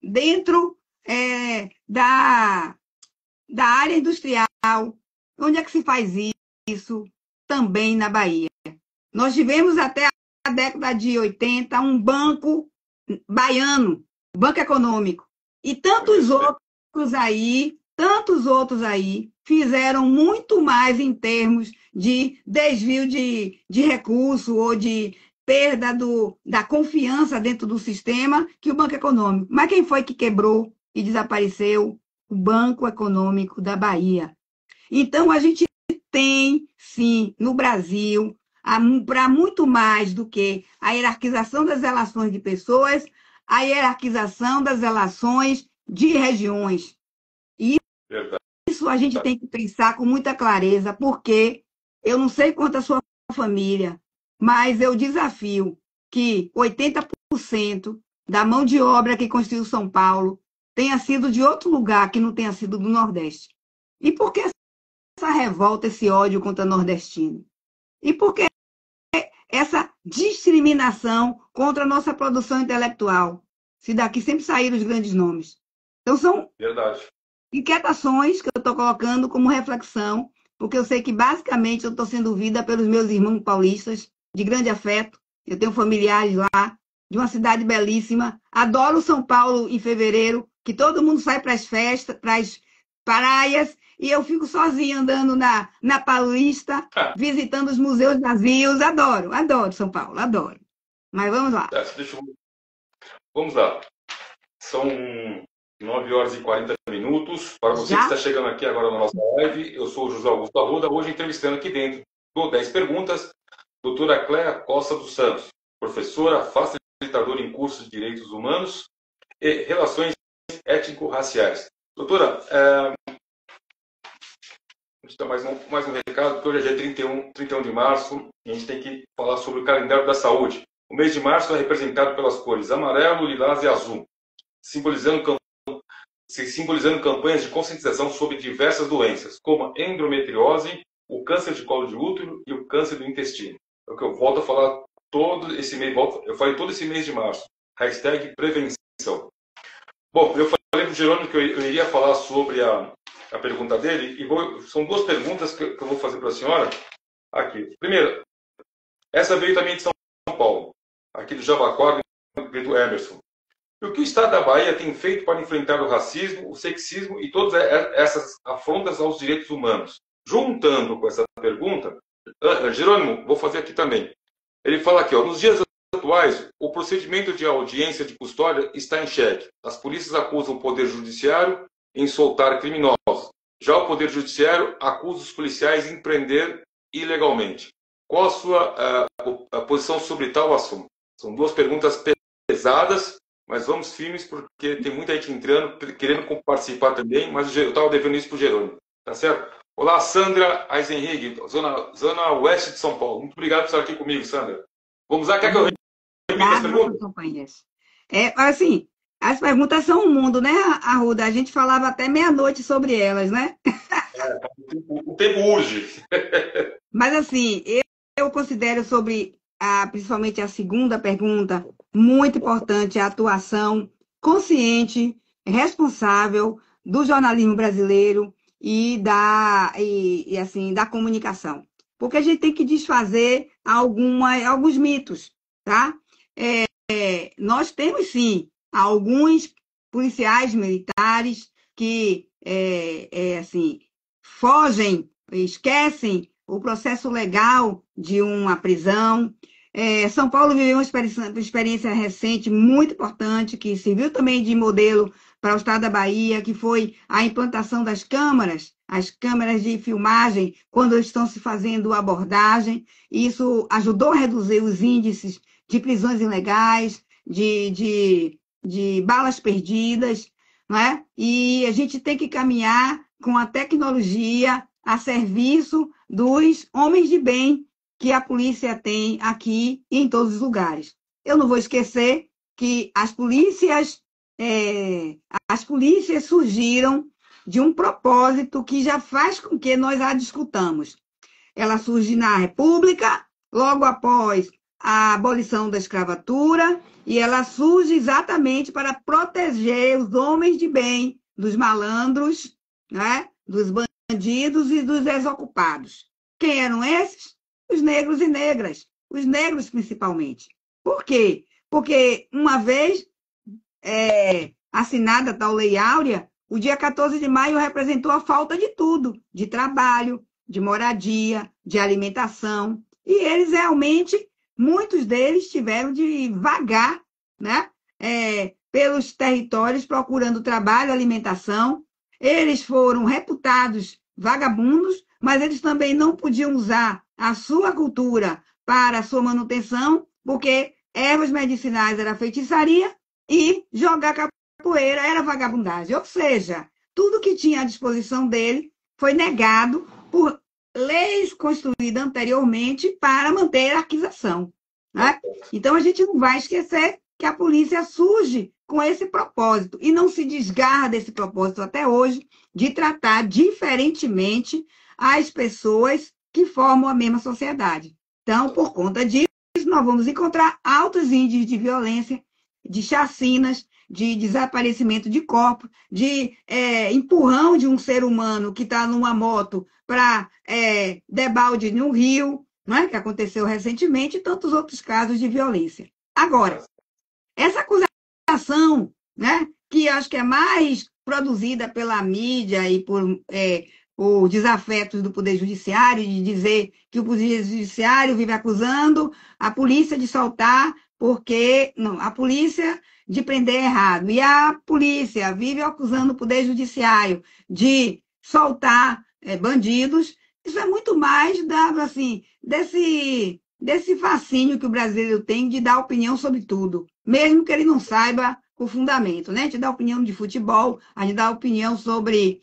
dentro da área industrial, onde é que se faz isso? Também na Bahia. Nós tivemos até a década de 80 um banco baiano, Banco Econômico, e tantos outros aí fizeram muito mais em termos de desvio de recurso ou de perda da confiança dentro do sistema que o Banco Econômico. Mas quem foi que quebrou e desapareceu? O Banco Econômico da Bahia. Então, a gente tem, sim, no Brasil, para muito mais do que a hierarquização das relações de pessoas, a hierarquização das relações de regiões. E isso a gente tem que pensar com muita clareza, porque eu não sei quanto a sua família, mas eu desafio que 80% da mão de obra que construiu São Paulo tenha sido de outro lugar que não tenha sido do Nordeste. E por que essa revolta, esse ódio contra nordestino? E por que essa discriminação contra a nossa produção intelectual? Se daqui sempre saíram os grandes nomes. Então, são inquietações que eu estou colocando como reflexão, porque eu sei que, basicamente, eu estou sendo ouvida pelos meus irmãos paulistas, de grande afeto. Eu tenho familiares lá, de uma cidade belíssima. Adoro São Paulo em fevereiro, que todo mundo sai para as festas, para as praias, e eu fico sozinha andando na Paulista, visitando os museus vazios. Adoro São Paulo, adoro. Mas vamos lá. Vamos lá. 9 horas e 40 minutos. Para você que está chegando aqui agora na nossa live, eu sou o José Augusto Arruda, hoje entrevistando aqui dentro do 10 Perguntas, doutora Cléa Costa dos Santos, professora, facilitadora em cursos de Direitos Humanos e Relações Étnico-Raciais. Doutora, a gente dá mais um recado, porque hoje é dia 31 de março, e a gente tem que falar sobre o calendário da saúde. O mês de março é representado pelas cores amarelo, lilás e azul, simbolizando campanhas de conscientização sobre diversas doenças, como a endometriose, o câncer de colo de útero e o câncer do intestino. É o que eu volto a falar todo esse mês, eu falei todo esse mês de março. Hashtag prevenção. Bom, eu falei para o Jerônimo que eu iria falar sobre a pergunta dele, e são duas perguntas que eu vou fazer para a senhora aqui. Primeiro, essa veio também de São Paulo, aqui do Jabaquara e do Emerson. E o que o Estado da Bahia tem feito para enfrentar o racismo, o sexismo e todas essas afrontas aos direitos humanos? Juntando com essa pergunta, Jerônimo, vou fazer aqui também. Ele fala aqui, nos dias atuais, o procedimento de audiência de custódia está em xeque. As polícias acusam o Poder Judiciário em soltar criminosos. Já o Poder Judiciário acusa os policiais em prender ilegalmente. Qual a sua a posição sobre tal assunto? São duas perguntas pesadas, mas vamos firmes, porque tem muita gente entrando, querendo participar também, mas eu estava devendo isso para o Jerônimo. Tá certo? Olá, Sandra Eisenhig, zona oeste de São Paulo. Muito obrigado por estar aqui comigo, Sandra. Vamos lá, quer que eu repita as perguntas? Assim, as perguntas são um mundo, né, Arruda? A gente falava até meia-noite sobre elas, né? O tempo urge. Mas, assim, eu considero sobre, principalmente a segunda pergunta, muito importante a atuação consciente, responsável do jornalismo brasileiro e da comunicação. Porque a gente tem que desfazer alguns mitos, tá? Nós temos, sim, alguns policiais militares que, fogem, esquecem o processo legal de uma prisão. São Paulo viveu uma experiência recente muito importante, que serviu também de modelo para o estado da Bahia, que foi a implantação das câmaras, as câmeras de filmagem, quando estão se fazendo abordagem. Isso ajudou a reduzir os índices de prisões ilegais, de balas perdidas, né? E a gente tem que caminhar com a tecnologia a serviço dos homens de bem que a polícia tem aqui e em todos os lugares. Eu não vou esquecer que as polícias surgiram de um propósito que já faz com que nós a discutamos. Ela surge na República, logo após a abolição da escravatura, e ela surge exatamente para proteger os homens de bem dos malandros, né? Dos bandidos e dos desocupados. Quem eram esses? Os negros e negras, os negros principalmente. Por quê? Porque uma vez assinada a tal Lei Áurea, o dia 14 de maio representou a falta de tudo, de trabalho, de moradia, de alimentação, e eles realmente, muitos deles tiveram de vagar, né, pelos territórios procurando trabalho, alimentação. Eles foram reputados vagabundos, mas eles também não podiam usar a sua cultura para a sua manutenção, porque ervas medicinais era feitiçaria e jogar capoeira era vagabundagem. Ou seja, tudo que tinha à disposição dele foi negado por leis construídas anteriormente para manter a hierarquização, né? Então, a gente não vai esquecer que a polícia surge com esse propósito e não se desgarra desse propósito até hoje de tratar diferentemente as pessoas que formam a mesma sociedade. Então, por conta disso, nós vamos encontrar altos índices de violência, de chacinas, de desaparecimento de corpos, de empurrão de um ser humano que está numa moto para debalde no rio, né, que aconteceu recentemente, e tantos outros casos de violência. Agora, essa acusação, né, que acho que é mais produzida pela mídia e por desafetos do Poder Judiciário, de dizer que o Poder Judiciário vive acusando a polícia de soltar, porque não, a polícia de prender errado. E a polícia vive acusando o Poder Judiciário de soltar bandidos. Isso é muito mais assim, desse fascínio que o brasileiro tem de dar opinião sobre tudo, mesmo que ele não saiba o fundamento, né? A gente dá opinião de futebol, a gente dá opinião sobre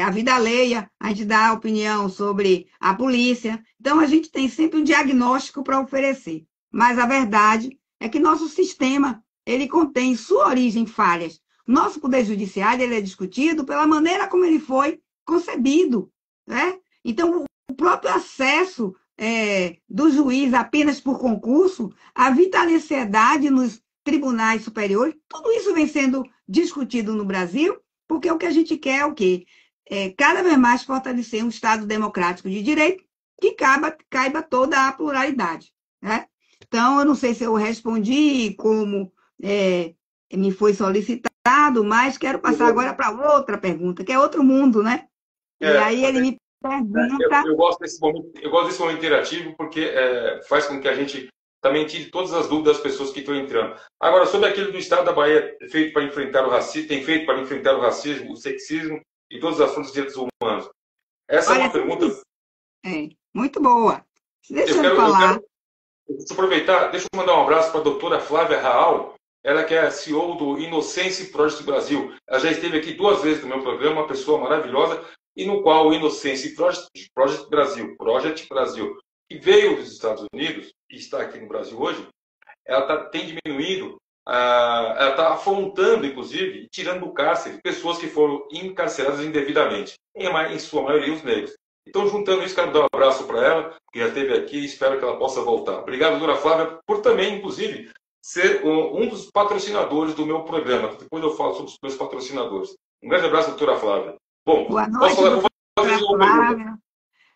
a vida alheia, a gente dá opinião sobre a polícia. Então, a gente tem sempre um diagnóstico para oferecer. Mas a verdade é que nosso sistema, ele contém em sua origem falhas. Nosso Poder Judiciário ele é discutido pela maneira como ele foi concebido, né? Então, o próprio acesso do juiz apenas por concurso, a vitaliciedade nos tribunais superiores, tudo isso vem sendo discutido no Brasil, porque o que a gente quer é o quê? Cada vez mais fortalecer um Estado democrático de direito que caiba toda a pluralidade, né? Então, eu não sei se eu respondi como me foi solicitado, mas quero passar agora para outra pergunta, que é outro mundo, né? E aí ele me pergunta... Eu gosto desse momento interativo, porque faz com que a gente também tire todas as dúvidas das pessoas que estão entrando. Agora, sobre aquilo do Estado da Bahia feito para enfrentar o racismo, tem feito para enfrentar o racismo, o sexismo e todos os assuntos de direitos humanos. Essa é uma pergunta... muito boa. Deixa eu falar. Deixa eu aproveitar, deixa eu mandar um abraço para a doutora Flávia Raal, ela que é a CEO do Innocence Project Brasil. Ela já esteve aqui 2 vezes no meu programa, uma pessoa maravilhosa, e no qual o Innocence Project Brasil, que veio dos Estados Unidos e está aqui no Brasil hoje, ela tem diminuído, ela está afrontando, inclusive, tirando do cárcere pessoas que foram encarceradas indevidamente, em sua maioria os negros. Então, juntando isso, quero dar um abraço para ela, que já esteve aqui, e espero que ela possa voltar. Obrigado, doutora Flávia, por também, inclusive, ser um dos patrocinadores do meu programa. Depois eu falo sobre os meus patrocinadores. Um grande abraço, doutora Flávia. Bom, boa noite, doutora Flávia.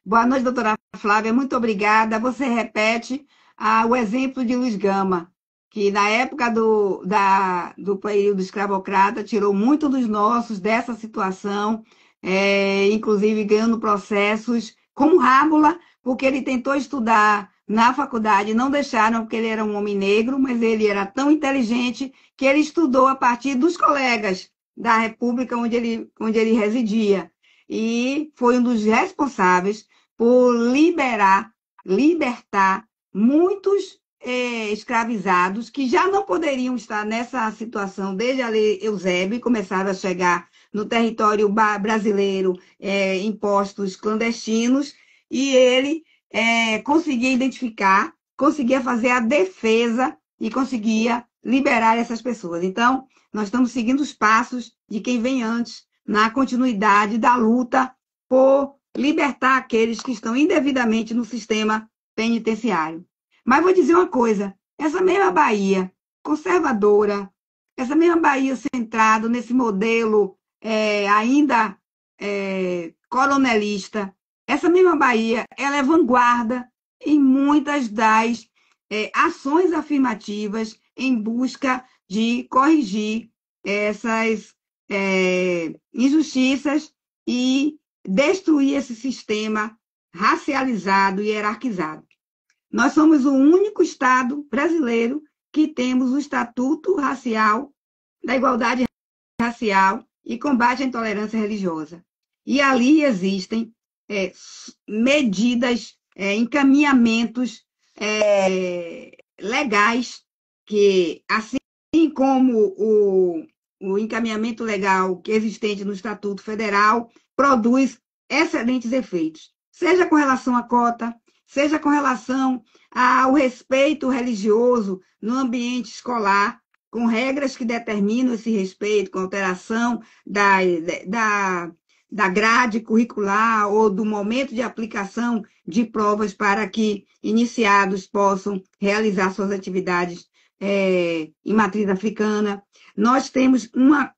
Boa noite, doutora Flávia. Muito obrigada. Você repete o exemplo de Luiz Gama, que na época do período escravocrata tirou muito dos nossos dessa situação, inclusive ganhando processos como Rábula, porque ele tentou estudar na faculdade, não deixaram porque ele era um homem negro, mas ele era tão inteligente que ele estudou a partir dos colegas da República onde ele residia. E foi um dos responsáveis por libertar muitos escravizados que já não poderiam estar nessa situação desde a Lei Eusébio, começaram a chegar no território brasileiro em postos clandestinos, e ele conseguia identificar, conseguia fazer a defesa e conseguia liberar essas pessoas. Então, nós estamos seguindo os passos de quem vem antes, na continuidade da luta por libertar aqueles que estão indevidamente no sistema penitenciário. Mas vou dizer uma coisa, essa mesma Bahia conservadora, essa mesma Bahia centrada nesse modelo ainda coronelista, essa mesma Bahia, ela é vanguarda em muitas das ações afirmativas em busca de corrigir essas injustiças e destruir esse sistema racializado e hierarquizado. Nós somos o único Estado brasileiro que temos o Estatuto Racial, da Igualdade Racial e combate à intolerância religiosa. E ali existem medidas, encaminhamentos legais que, assim como o encaminhamento legal que é existente no Estatuto Federal, produz excelentes efeitos, seja com relação à cota, seja com relação ao respeito religioso no ambiente escolar, com regras que determinam esse respeito, com alteração da grade curricular ou do momento de aplicação de provas para que iniciados possam realizar suas atividades em matriz africana. Nós temos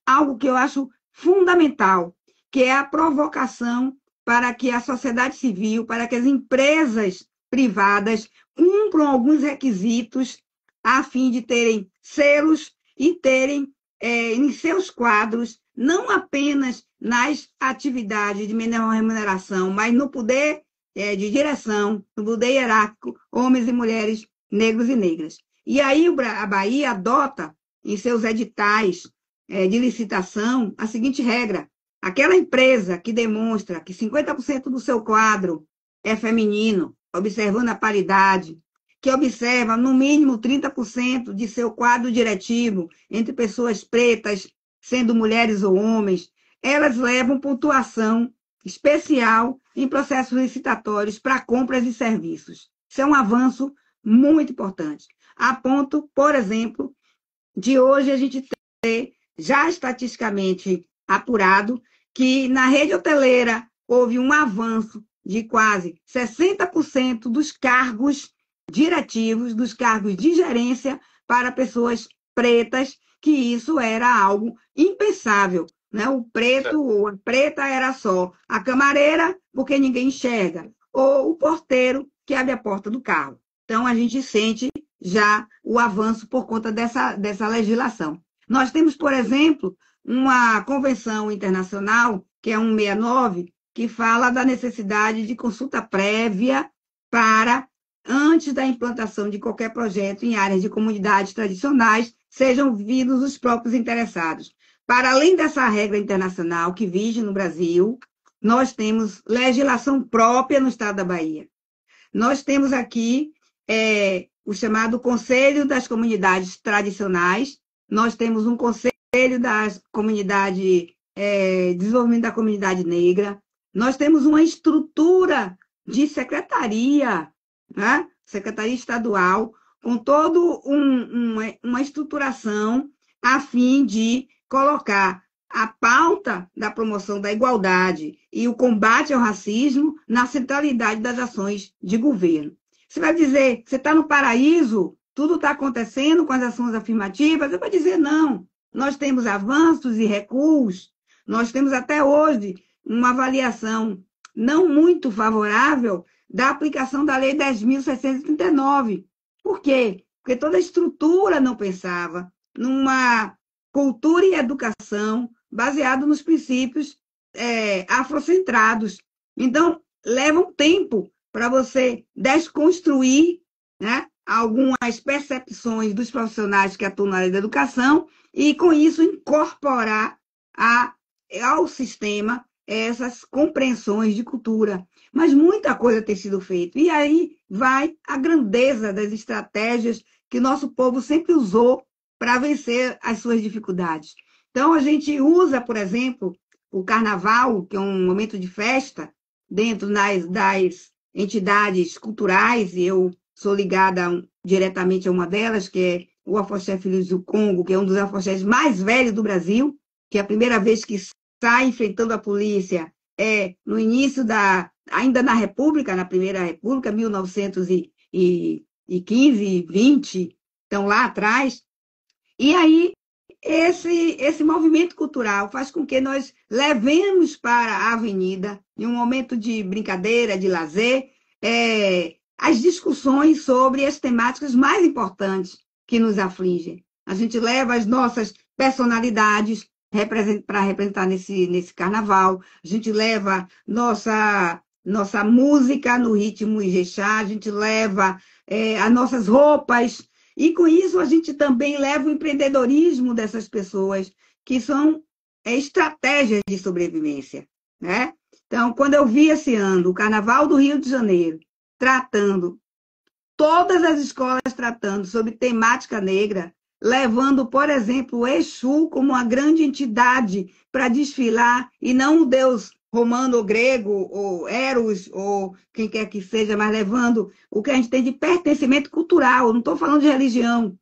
algo que eu acho fundamental, que é a provocação para que a sociedade civil, para que as empresas privadas cumpram alguns requisitos a fim de terem selos e terem em seus quadros, não apenas nas atividades de menor remuneração, mas no poder de direção, no poder hierárquico, homens e mulheres, negros e negras. E aí a Bahia adota em seus editais de licitação a seguinte regra: aquela empresa que demonstra que 50% do seu quadro é feminino, observando a paridade, que observa no mínimo 30% de seu quadro diretivo entre pessoas pretas, sendo mulheres ou homens, elas levam pontuação especial em processos licitatórios para compras de serviços. Isso é um avanço muito importante. A ponto, por exemplo, de hoje a gente ter já estatisticamente apurado que na rede hoteleira houve um avanço de quase 60% dos cargos diretivos, dos cargos de gerência para pessoas pretas, que isso era algo impensável. Né? O preto ou a preta era só a camareira, porque ninguém enxerga, ou o porteiro que abre a porta do carro. Então, a gente sente já o avanço por conta dessa legislação. Nós temos, por exemplo, uma convenção internacional, que é 169, que fala da necessidade de consulta prévia para, antes da implantação de qualquer projeto em áreas de comunidades tradicionais, sejam ouvidos os próprios interessados. Para além dessa regra internacional que vige no Brasil, nós temos legislação própria no estado da Bahia. Nós temos aqui o chamado Conselho das Comunidades Tradicionais, nós temos um Conselho das Comunidades, Desenvolvimento da Comunidade Negra, nós temos uma estrutura de secretaria, né? Secretaria Estadual, com toda uma estruturação a fim de colocar a pauta da promoção da igualdade e o combate ao racismo na centralidade das ações de governo. Você vai dizer, você está no paraíso, tudo está acontecendo com as ações afirmativas? Eu vou dizer, não. Nós temos avanços e recuos, nós temos até hoje uma avaliação não muito favorável da aplicação da Lei 10.639. Por quê? Porque toda a estrutura não pensava numa cultura e educação baseado nos princípios afrocentrados. Então, leva um tempo para você desconstruir, né, algumas percepções dos profissionais que atuam na área da educação e, com isso, incorporar ao sistema essas compreensões de cultura. Mas muita coisa tem sido feita. E aí vai a grandeza das estratégias que nosso povo sempre usou para vencer as suas dificuldades. Então, a gente usa, por exemplo, o carnaval, que é um momento de festa, dentro das entidades culturais, e eu sou ligada diretamente a uma delas, que é o Afoxé Filhos do Congo, que é um dos afoxés mais velhos do Brasil, que é a primeira vez que sai enfrentando a polícia no início ainda na República, na Primeira República, 1915 e 20, então lá atrás. E aí, esse movimento cultural faz com que nós levemos para a avenida, em um momento de brincadeira, de lazer, as discussões sobre as temáticas mais importantes que nos afligem. A gente leva as nossas personalidades para representar nesse carnaval, a gente leva nossa música no ritmo Ijexá, a gente leva as nossas roupas. E, com isso, a gente também leva o empreendedorismo dessas pessoas, que são estratégias de sobrevivência. Né? Então, quando eu vi esse ano o Carnaval do Rio de Janeiro, todas as escolas tratando sobre temática negra, levando, por exemplo, o Exu como uma grande entidade para desfilar, e não o deus romano ou grego, ou Eros, ou quem quer que seja, mas levando o que a gente tem de pertencimento cultural. Não estou falando de religião,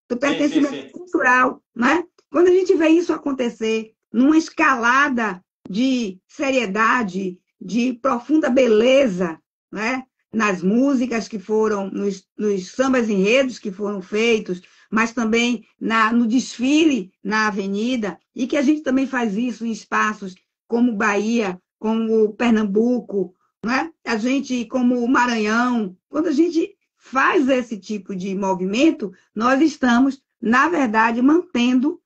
do pertencimento cultural. Né? Quando a gente vê isso acontecer numa escalada de seriedade, de profunda beleza, né? Nas músicas que foram, nos sambas enredos que foram feitos, mas também no desfile na avenida, e que a gente também faz isso em espaços como Bahia, como Pernambuco, né? A gente, como o Maranhão. Quando a gente faz esse tipo de movimento, nós estamos, na verdade, mantendo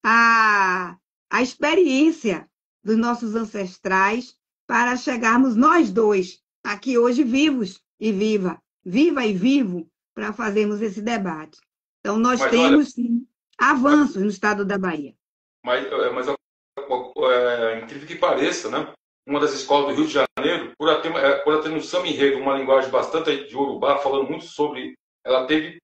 a experiência dos nossos ancestrais para chegarmos nós dois aqui hoje vivos e viva e vivo, para fazermos esse debate. Então, nós temos, sim, avanços no estado da Bahia. Mas incrível que pareça, né? Uma das escolas do Rio de Janeiro, por ela ter no samba enredo uma linguagem bastante de Urubá, falando muito sobre... Ela teve...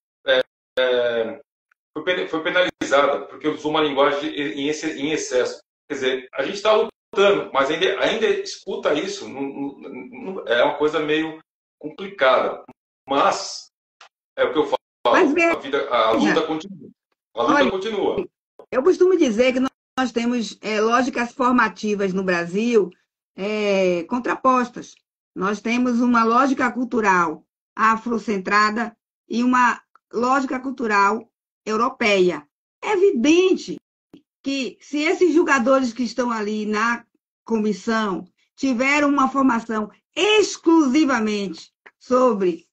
foi penalizada, porque usou uma linguagem em excesso. Quer dizer, a gente está lutando, mas ainda escuta isso. É uma coisa meio complicada. Mas, é o que eu falo, a luta continua. A luta continua. Eu costumo dizer que nós temos lógicas formativas no Brasil contrapostas. Nós temos uma lógica cultural afrocentrada e uma lógica cultural europeia. É evidente que se esses jogadores que estão ali na comissão tiveram uma formação exclusivamente sobre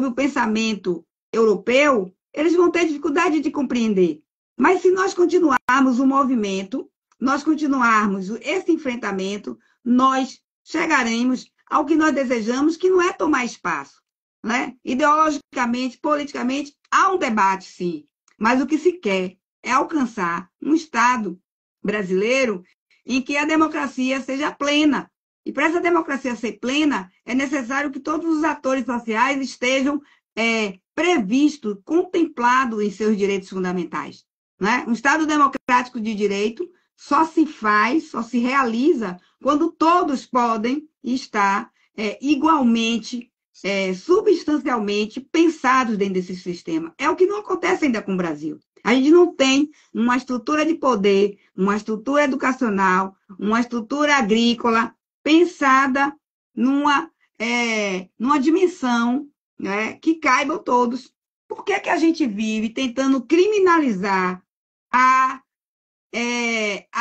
o pensamento europeu, eles vão ter dificuldade de compreender. Mas se nós continuarmos o movimento, nós continuarmos esse enfrentamento, nós chegaremos ao que nós desejamos, que não é tomar espaço. Né? Ideologicamente, politicamente, há um debate, sim. Mas o que se quer é alcançar um Estado brasileiro em que a democracia seja plena. E para essa democracia ser plena, é necessário que todos os atores sociais estejam previstos, contemplados em seus direitos fundamentais. Né? Um Estado democrático de direito só se faz, só se realiza quando todos podem estar igualmente, substancialmente pensados dentro desse sistema. É o que não acontece ainda com o Brasil. A gente não tem uma estrutura de poder, uma estrutura educacional, uma estrutura agrícola pensada numa dimensão, né, que caibam todos. Por que a gente vive tentando criminalizar a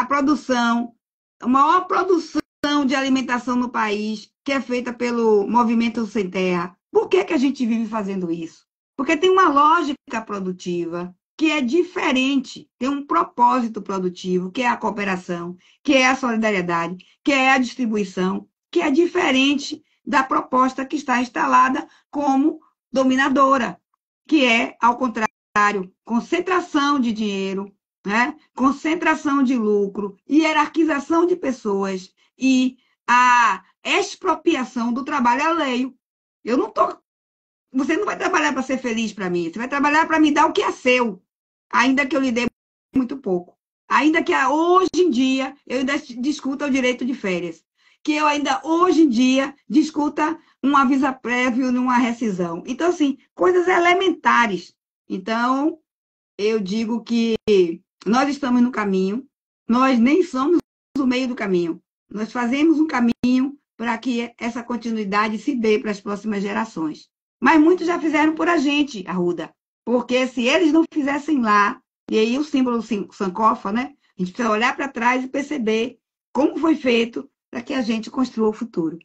produção, a maior produção de alimentação no país, que é feita pelo Movimento Sem Terra? Por que a gente vive fazendo isso? Porque tem uma lógica produtiva que é diferente, tem um propósito produtivo, que é a cooperação, que é a solidariedade, que é a distribuição, que é diferente da proposta que está instalada como dominadora, que é, ao contrário, concentração de dinheiro, né? Concentração de lucro, hierarquização de pessoas e a expropriação do trabalho alheio. Você não vai trabalhar para ser feliz para mim, você vai trabalhar para me dar o que é seu, ainda que eu lhe dê muito pouco. Ainda que hoje em dia eu ainda discuta o direito de férias, que eu ainda hoje em dia discuta um aviso prévio numa rescisão. Então, assim, coisas elementares. Então, eu digo que nós estamos no caminho, nós nem somos o meio do caminho. Nós fazemos um caminho para que essa continuidade se dê para as próximas gerações. Mas muitos já fizeram por a gente, Arruda. Porque se eles não fizessem lá, e aí o símbolo Sankofa, né? A gente precisa olhar para trás e perceber como foi feito para que a gente construa o futuro.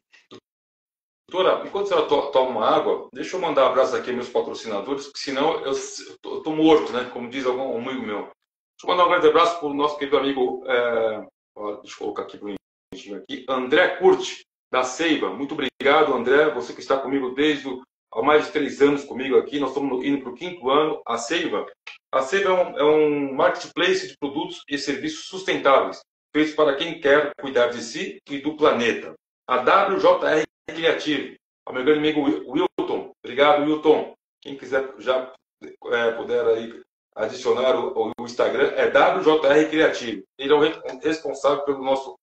Doutora, enquanto você toma uma água, deixa eu mandar um abraço aqui aos meus patrocinadores, porque senão eu estou morto, né? Como diz algum amigo meu. Deixa eu mandar um grande abraço para o nosso querido amigo, deixa eu colocar aqui bonitinho aqui, André Curti, da Ceiba. Muito obrigado, André, você que está comigo desde há mais de 3 anos comigo aqui. Nós estamos indo para o 5º ano. A Ceiba é um marketplace de produtos e serviços sustentáveis, feitos para quem quer cuidar de si e do planeta. A WJR Criativo, ao meu grande amigo Wilton. Obrigado, Wilton. Quem quiser já puder aí adicionar o Instagram, é WJR Criativo. Ele é o responsável pelo nosso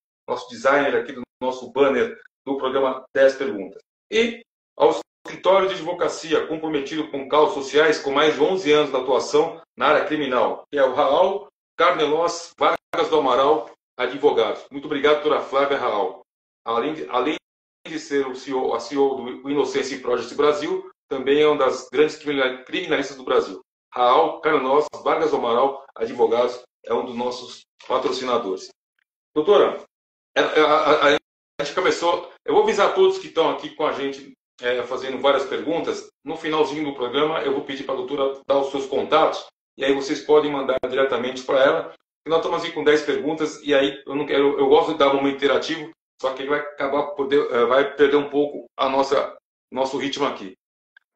designer aqui, do nosso banner do programa 10 Perguntas. E ao escritório de advocacia comprometido com causas sociais, com mais de 11 anos de atuação na área criminal, que é o Raul Carnelos Vargas do Amaral Advogados. Muito obrigado, doutora Flávia Raul. Além de ser a CEO do Inocência Project Brasil, também é uma das grandes criminalistas do Brasil. Raul Carnelos Vargas do Amaral Advogados é um dos nossos patrocinadores. Doutora, a gente começou... Eu vou avisar todos que estão aqui com a gente fazendo várias perguntas. No finalzinho do programa, eu vou pedir para a doutora dar os seus contatos, e aí vocês podem mandar diretamente para ela. Nós estamos aqui com 10 perguntas, e aí eu gosto de dar um momento interativo, só que ele vai acabar vai perder um pouco nosso ritmo aqui.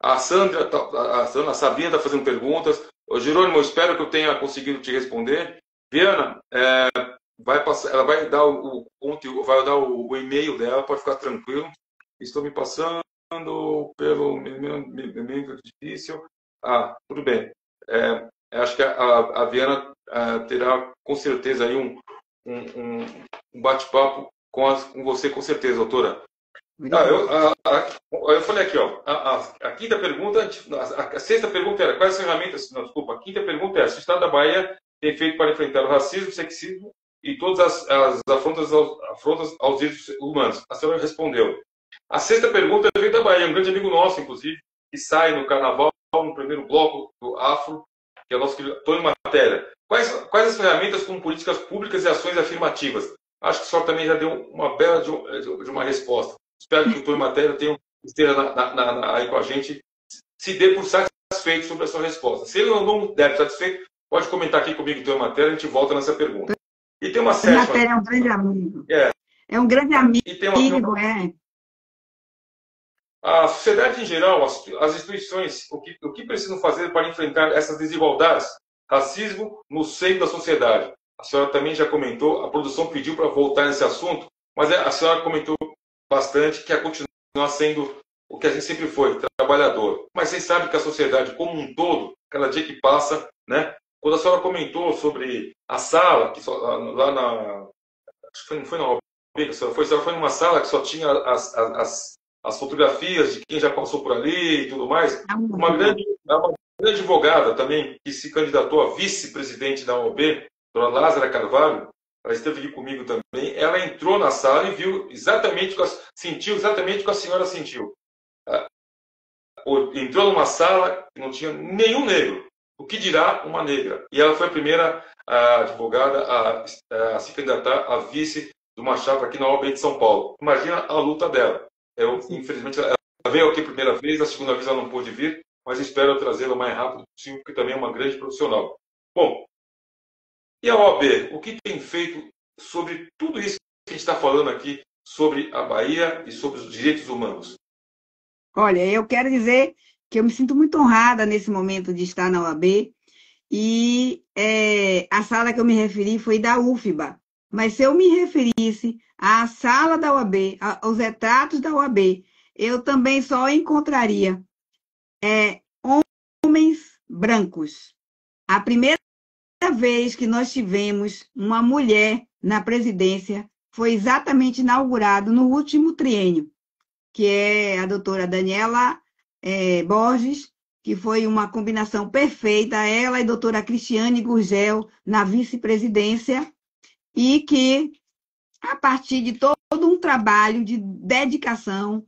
A Sabrina está fazendo perguntas. Ô, Jerônimo, eu espero que eu tenha conseguido te responder. Viana, vai passar, ela vai dar o conteúdo, vai dar o e-mail dela, pode ficar tranquilo. Estou me passando pelo e-mail difícil. Ah, tudo bem. Acho que a Viana terá com certeza aí um bate-papo com você, com certeza, doutora. Eu falei aqui, ó, a quinta pergunta, a sexta pergunta era quais as ferramentas, não, desculpa, a quinta pergunta era se o Estado da Bahia tem feito para enfrentar o racismo, o sexismo e todas as afrontas aos direitos humanos. A senhora respondeu. A sexta pergunta veio da Bahia, um grande amigo nosso, inclusive, que sai no carnaval, no primeiro bloco do Afro, que é o nosso querido Tony Matéria. Quais as ferramentas como políticas públicas e ações afirmativas? Acho que a senhora também já deu uma bela de uma resposta. Espero que o Tony Matéria esteja aí com a gente, se dê por satisfeito sobre a sua resposta. Se ele não der satisfeito, pode comentar aqui comigo, Tony Matéria, a gente volta nessa pergunta. E tem uma sétima... Matéria é um grande amigo. É um grande amigo. E tem a sociedade em geral, as instituições, o que precisam fazer para enfrentar essas desigualdades, racismo no seio da sociedade? A senhora também já comentou, a produção pediu para voltar nesse assunto, mas a senhora comentou bastante que continuar sendo o que a gente sempre foi, trabalhador. Mas vocês sabem que a sociedade como um todo, cada dia que passa, né? Quando a senhora comentou sobre a sala, que lá na... Acho que não foi na OAB, a senhora foi numa sala que só tinha as fotografias de quem já passou por ali e tudo mais. Uma grande advogada também, que se candidatou a vice-presidente da OAB, dona Lázara Carvalho, ela esteve aqui comigo também, ela entrou na sala e viu exatamente, sentiu exatamente o que a senhora sentiu. Entrou numa sala que não tinha nenhum negro, o que dirá uma negra. E ela foi a primeira advogada a se candidatar a vice de uma chapa aqui na OAB de São Paulo. Imagina a luta dela. Infelizmente, ela veio aqui a primeira vez, a segunda vez ela não pôde vir, mas espero trazê-la o mais rápido possível, porque também é uma grande profissional. Bom, e a OAB, o que tem feito sobre tudo isso que a gente está falando aqui, sobre a Bahia e sobre os direitos humanos? Olha, eu quero dizer que eu me sinto muito honrada nesse momento de estar na OAB, e a sala que eu me referi foi da UFBA. Mas se eu me referisse à sala da OAB, aos retratos da OAB, eu também só encontraria homens brancos. A primeira vez que nós tivemos uma mulher na presidência foi exatamente inaugurado no último triênio, que é a doutora Daniela Borges, que foi uma combinação perfeita, ela e a doutora Cristiane Gurgel na vice-presidência, e que, a partir de todo um trabalho de dedicação,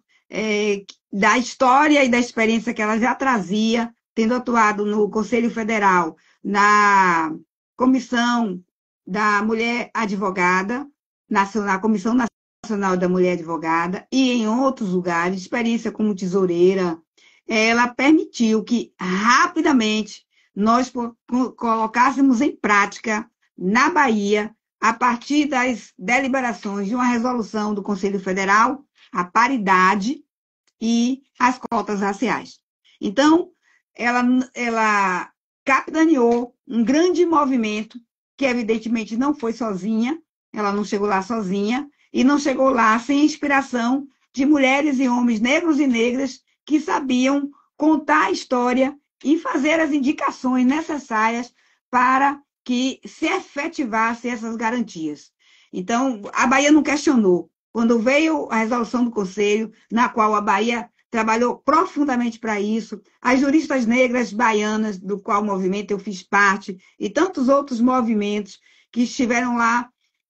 da história e da experiência que ela já trazia, tendo atuado no Conselho Federal, na Comissão da Mulher Advogada, na Comissão Nacional da Mulher Advogada, e em outros lugares, experiência como tesoureira, ela permitiu que, rapidamente, nós colocássemos em prática, na Bahia, a partir das deliberações de uma resolução do Conselho Federal, a paridade e as cotas raciais. Então, ela capitaneou um grande movimento, que evidentemente não foi sozinha, ela não chegou lá sozinha, e não chegou lá sem inspiração de mulheres e homens negros e negras que sabiam contar a história e fazer as indicações necessárias para que se efetivassem essas garantias. Então, a Bahia não questionou. Quando veio a resolução do Conselho, na qual a Bahia trabalhou profundamente para isso, as juristas negras baianas, do qual movimento eu fiz parte, e tantos outros movimentos que estiveram lá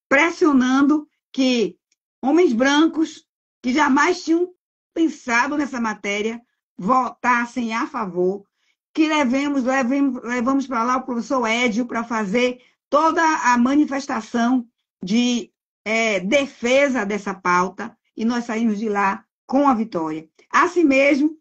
pressionando que homens brancos, que jamais tinham pensado nessa matéria, votassem a favor, que levamos para lá o professor Édio para fazer toda a manifestação de defesa dessa pauta, e nós saímos de lá com a vitória. Assim mesmo,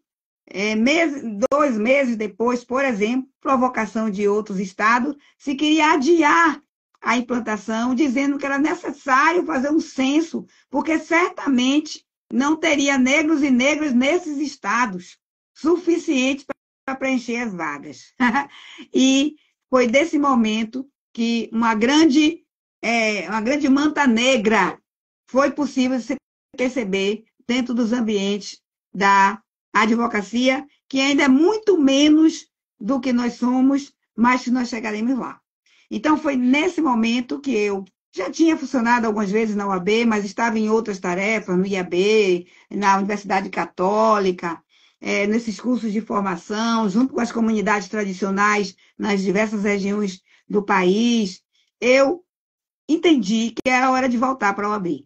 2 meses depois, por exemplo, provocação de outros estados, se queria adiar a implantação, dizendo que era necessário fazer um censo, porque certamente não teria negros e negras nesses estados suficientes para preencher as vagas. E foi desse momento que uma grande manta negra foi possível se perceber dentro dos ambientes da advocacia, que ainda é muito menos do que nós somos, mas que nós chegaremos lá. Então, foi nesse momento que eu já tinha funcionado algumas vezes na UAB, mas estava em outras tarefas, no IAB, na Universidade Católica, nesses cursos de formação, junto com as comunidades tradicionais nas diversas regiões do país. Eu entendi que era hora de voltar para a OAB.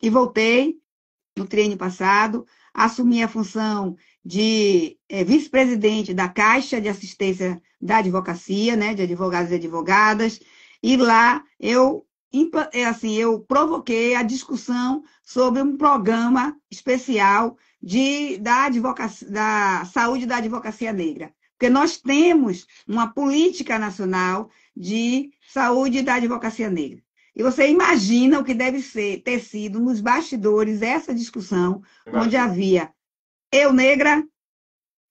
E voltei no triênio passado, assumi a função de vice-presidente da Caixa de Assistência da Advocacia, né, de advogados e advogadas, e lá eu provoquei a discussão sobre um programa especial da saúde da advocacia negra. Porque nós temos uma política nacional de saúde da advocacia negra. E você imagina o que deve ter sido nos bastidores essa discussão, onde havia eu negra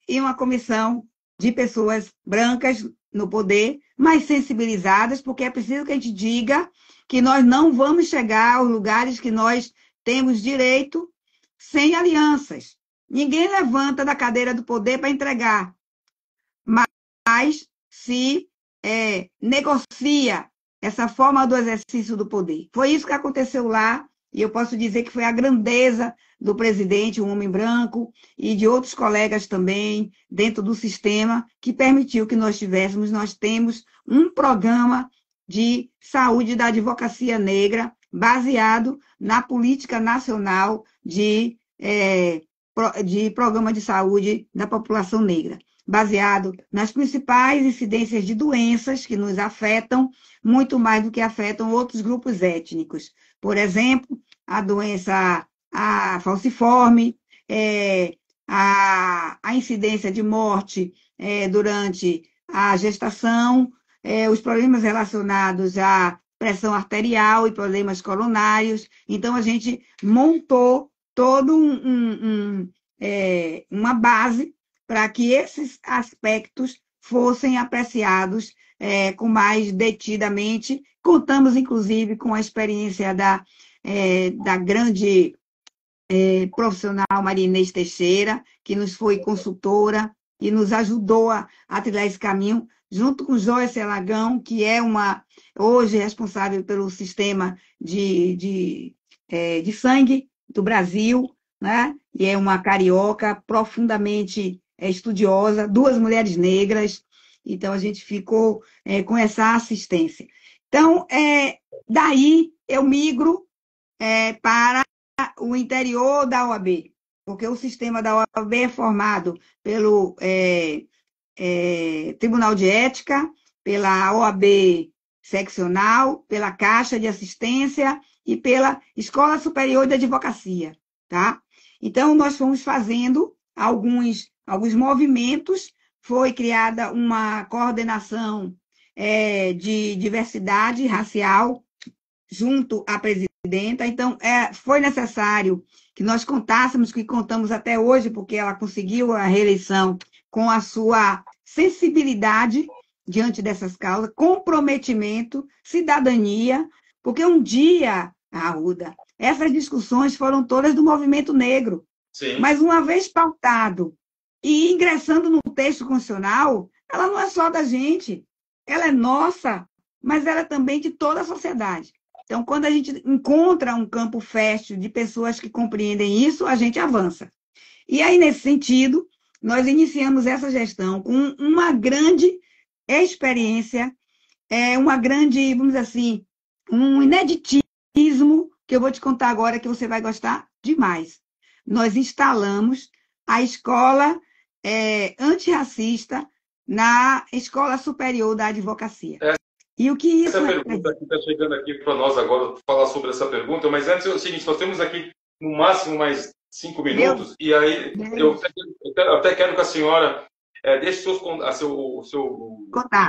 e uma comissão de pessoas brancas no poder, mas sensibilizadas, porque é preciso que a gente diga que nós não vamos chegar aos lugares que nós temos direito sem alianças. Ninguém levanta da cadeira do poder para entregar, mas se negocia essa forma do exercício do poder. Foi isso que aconteceu lá, e eu posso dizer que foi a grandeza do presidente, um homem branco, e de outros colegas também, dentro do sistema, que permitiu que nós temos um programa de saúde da advocacia negra, baseado na política nacional de programa de saúde da população negra, baseado nas principais incidências de doenças que nos afetam, muito mais do que afetam outros grupos étnicos. Por exemplo, a doença falciforme, a incidência de morte durante a gestação, os problemas relacionados à pressão arterial e problemas coronários. Então, a gente montou todo uma base para que esses aspectos fossem apreciados com mais detidamente. Contamos, inclusive, com a experiência da grande profissional Maria Inês Teixeira, que nos foi consultora e nos ajudou a trilhar esse caminho, junto com Joyce Alagão, que é hoje responsável pelo sistema de sangue do Brasil, né? E é uma carioca profundamente estudiosa, duas mulheres negras, então a gente ficou com essa assistência. Então, daí eu migro para o interior da OAB, porque o sistema da OAB é formado pelo Tribunal de Ética, pela OAB seccional, pela Caixa de Assistência e pela Escola Superior de Advocacia, tá? Então, nós fomos fazendo alguns movimentos, foi criada uma coordenação de diversidade racial junto à presidenta. Então, foi necessário que nós contássemos, que contamos até hoje, porque ela conseguiu a reeleição com a sua sensibilidade diante dessas causas, comprometimento, cidadania, porque um dia, Arruda, essas discussões foram todas do movimento negro. Sim. Mas uma vez pautado e ingressando no texto constitucional, ela não é só da gente, ela é nossa, mas ela é também de toda a sociedade. Então, quando a gente encontra um campo fértil de pessoas que compreendem isso, a gente avança. E aí, nesse sentido, nós iniciamos essa gestão com uma grande experiência, uma grande, vamos dizer assim, um ineditismo, que eu vou te contar agora, que você vai gostar demais. Nós instalamos a escola antirracista na Escola Superior da Advocacia. E o que isso essa pergunta que está chegando aqui para nós agora, falar sobre essa pergunta, mas antes é o seguinte, nós temos aqui no máximo mais 5 minutos, e aí eu até quero que a senhora deixe seu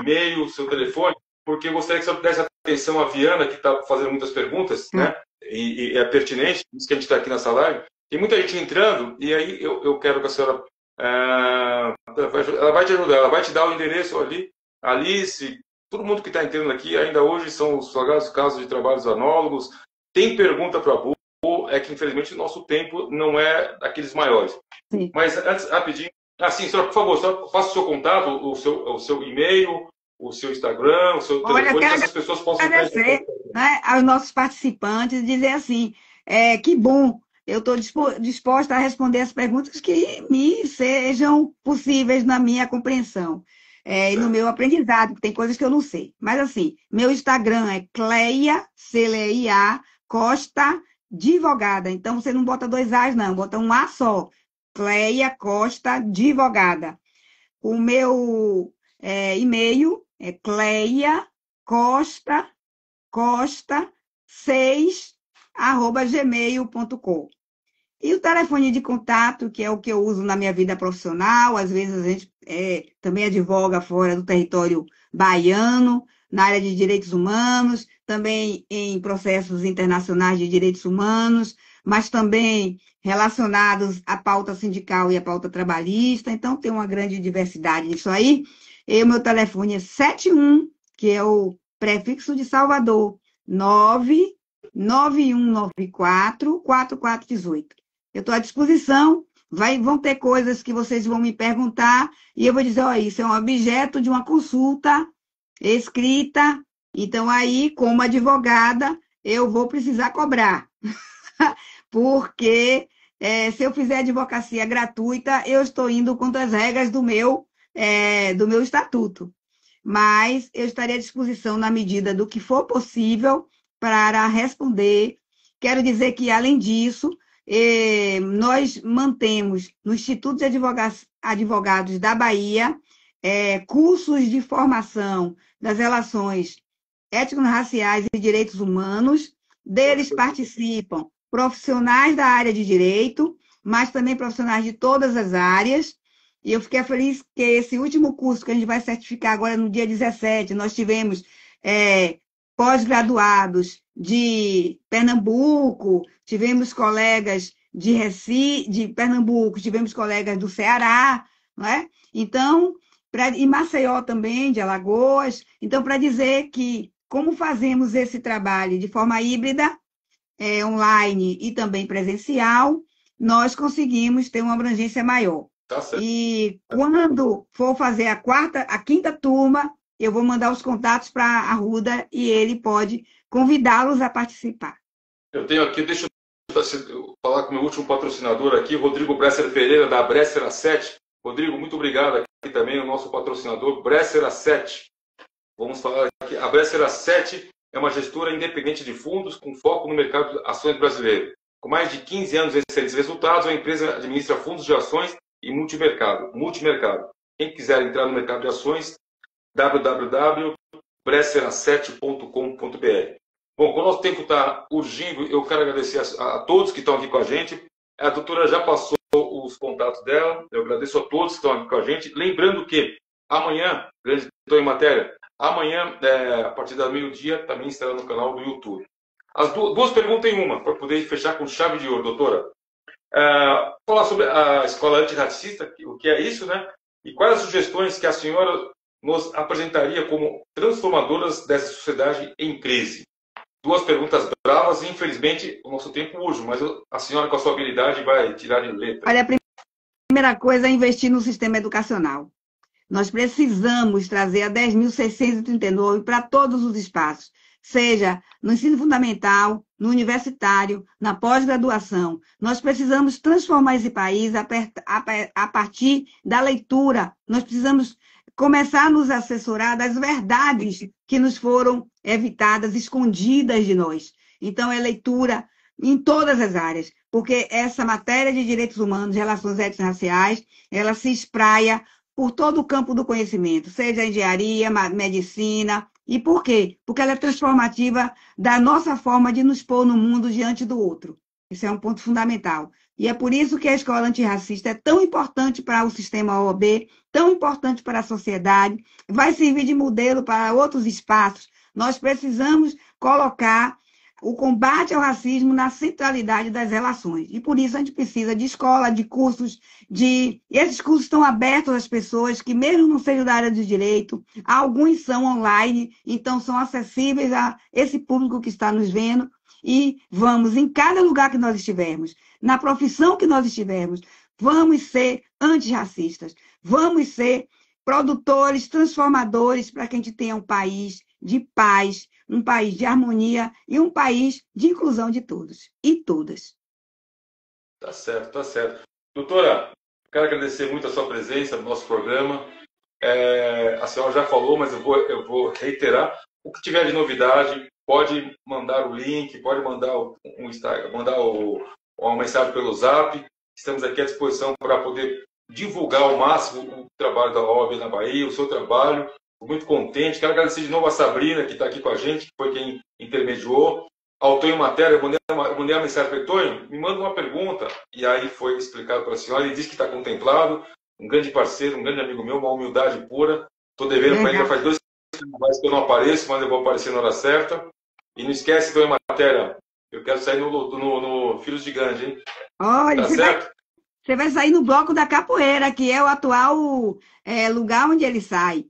e-mail, seu telefone, porque eu gostaria que a senhora desse atenção à Viana, que está fazendo muitas perguntas, né? E é pertinente, isso que a gente está aqui nessa live. Tem muita gente entrando, e aí eu quero que a senhora Ela vai te ajudar, ela vai te dar o endereço ali. Alice, todo mundo que está entrando aqui, ainda hoje são os sagrados casos de trabalhos análogos. Tem pergunta para a Bu, é que infelizmente o nosso tempo não é daqueles maiores. Sim. Mas antes, rapidinho, sim, só, por favor, só faça o seu contato, o seu e-mail, o seu Instagram, o seu telefone, que essas pessoas possam agradecer, né, aos nossos participantes e dizer assim, que bom, eu estou disposta a responder as perguntas que me sejam possíveis na minha compreensão e no meu aprendizado, porque tem coisas que eu não sei. Mas assim, meu Instagram é Cleia, C-L-E-I-A, Costa, Advogada. Então, você não bota 2 A's, não, bota um A só. Cleia Costa, Advogada. O meu e-mail é cleiacosta6@gmail.com. E o telefone de contato, que é o que eu uso na minha vida profissional, às vezes a gente também advoga fora do território baiano, na área de direitos humanos, também em processos internacionais de direitos humanos, mas também relacionados à pauta sindical e à pauta trabalhista, então tem uma grande diversidade nisso aí. E o meu telefone é 71, que é o prefixo de Salvador, 99194-4418. Eu estou à disposição, vão ter coisas que vocês vão me perguntar, e eu vou dizer, ó, isso é um objeto de uma consulta escrita, então aí, como advogada, eu vou precisar cobrar, porque se eu fizer advocacia gratuita, eu estou indo contra as regras do meu estatuto. Mas eu estarei à disposição na medida do que for possível para responder. Quero dizer que, além disso, nós mantemos no Instituto de Advogados da Bahia cursos de formação das relações étnico-raciais e direitos humanos. Deles participam profissionais da área de direito, mas também profissionais de todas as áreas. E eu fiquei feliz que esse último curso que a gente vai certificar agora no dia 17, nós tivemos pós-graduados de Pernambuco, tivemos colegas de Recife, de Pernambuco, tivemos colegas do Ceará, não é? Então, e Maceió também, de Alagoas. Então, para dizer que, como fazemos esse trabalho de forma híbrida, online e também presencial, nós conseguimos ter uma abrangência maior. Tá certo. E quando for fazer a quinta turma, eu vou mandar os contatos para a Arruda e ele pode convidá-los a participar. Eu tenho aqui, deixa eu falar com o meu último patrocinador aqui, Rodrigo Bresser Pereira, da Bresser Asset. Rodrigo, muito obrigado aqui também, o nosso patrocinador, Bresser Asset. Vamos falar aqui. A Bresser Asset é uma gestora independente de fundos com foco no mercado de ações brasileiro. Com mais de 15 anos de excelentes resultados, a empresa administra fundos de ações e multimercado. Quem quiser entrar no mercado de ações, www.bresserasset.com.br. Bom, como o nosso tempo está urgindo, eu quero agradecer a todos que estão aqui com a gente. A doutora já passou os contatos dela, eu agradeço a todos que estão aqui com a gente. Lembrando que amanhã, grande Estou em Matéria, amanhã, a partir da meio-dia, também estará no canal do YouTube. As duas perguntas em uma, para poder fechar com chave de ouro, doutora. Falar sobre a escola antirracista, o que é isso, né? E quais as sugestões que a senhora nos apresentaria como transformadoras dessa sociedade em crise? Duas perguntas bravas e, infelizmente, o nosso tempo urge, mas a senhora, com a sua habilidade, vai tirar de letra. Olha, a primeira coisa é investir no sistema educacional. Nós precisamos trazer a 10.639 para todos os espaços, seja no ensino fundamental, no universitário, na pós-graduação. Nós precisamos transformar esse país a partir da leitura. Nós precisamos começar a nos assessorar das verdades que nos foram evitadas, escondidas de nós. Então, é leitura em todas as áreas, porque essa matéria de direitos humanos, relações étnico-raciais, ela se espraia por todo o campo do conhecimento, seja engenharia, medicina. E por quê? Porque ela é transformativa da nossa forma de nos pôr no mundo diante do outro. Esse é um ponto fundamental. E é por isso que a escola antirracista é tão importante para o sistema OAB, tão importante para a sociedade, vai servir de modelo para outros espaços. Nós precisamos colocar o combate ao racismo na centralidade das relações. E por isso a gente precisa de escola, de cursos, de... Esses cursos estão abertos às pessoas que, mesmo não sejam da área do direito, alguns são online, então são acessíveis a esse público que está nos vendo. E vamos, em cada lugar que nós estivermos, na profissão que nós estivermos, vamos ser antirracistas, vamos ser produtores, transformadores, para que a gente tenha um país de paz, um país de harmonia e um país de inclusão de todos e todas. Tá certo, tá certo. Doutora, quero agradecer muito a sua presença no nosso programa. A senhora já falou, mas eu vou reiterar. O que tiver de novidade, pode mandar o link, pode mandar uma mensagem pelo Zap. Estamos aqui à disposição para poder divulgar ao máximo o trabalho da OAB na Bahia, o seu trabalho. Estou muito contente. Quero agradecer de novo a Sabrina, que está aqui com a gente, que foi quem intermediou. Ao Tonho Matéria, eu mandei uma mensagem para ele: Tonho, me manda uma pergunta. E aí foi explicado para a senhora. Ele disse que está contemplado. Um grande parceiro, um grande amigo meu, uma humildade pura. Estou devendo para ele, já faz 2 anos que eu não apareço, mas eu vou aparecer na hora certa. E não esquece, Tonho Matéria, eu quero sair no Filhos de Gandhi, hein? Olha, tá certo? Você vai sair no bloco da capoeira, que é o atual lugar onde ele sai.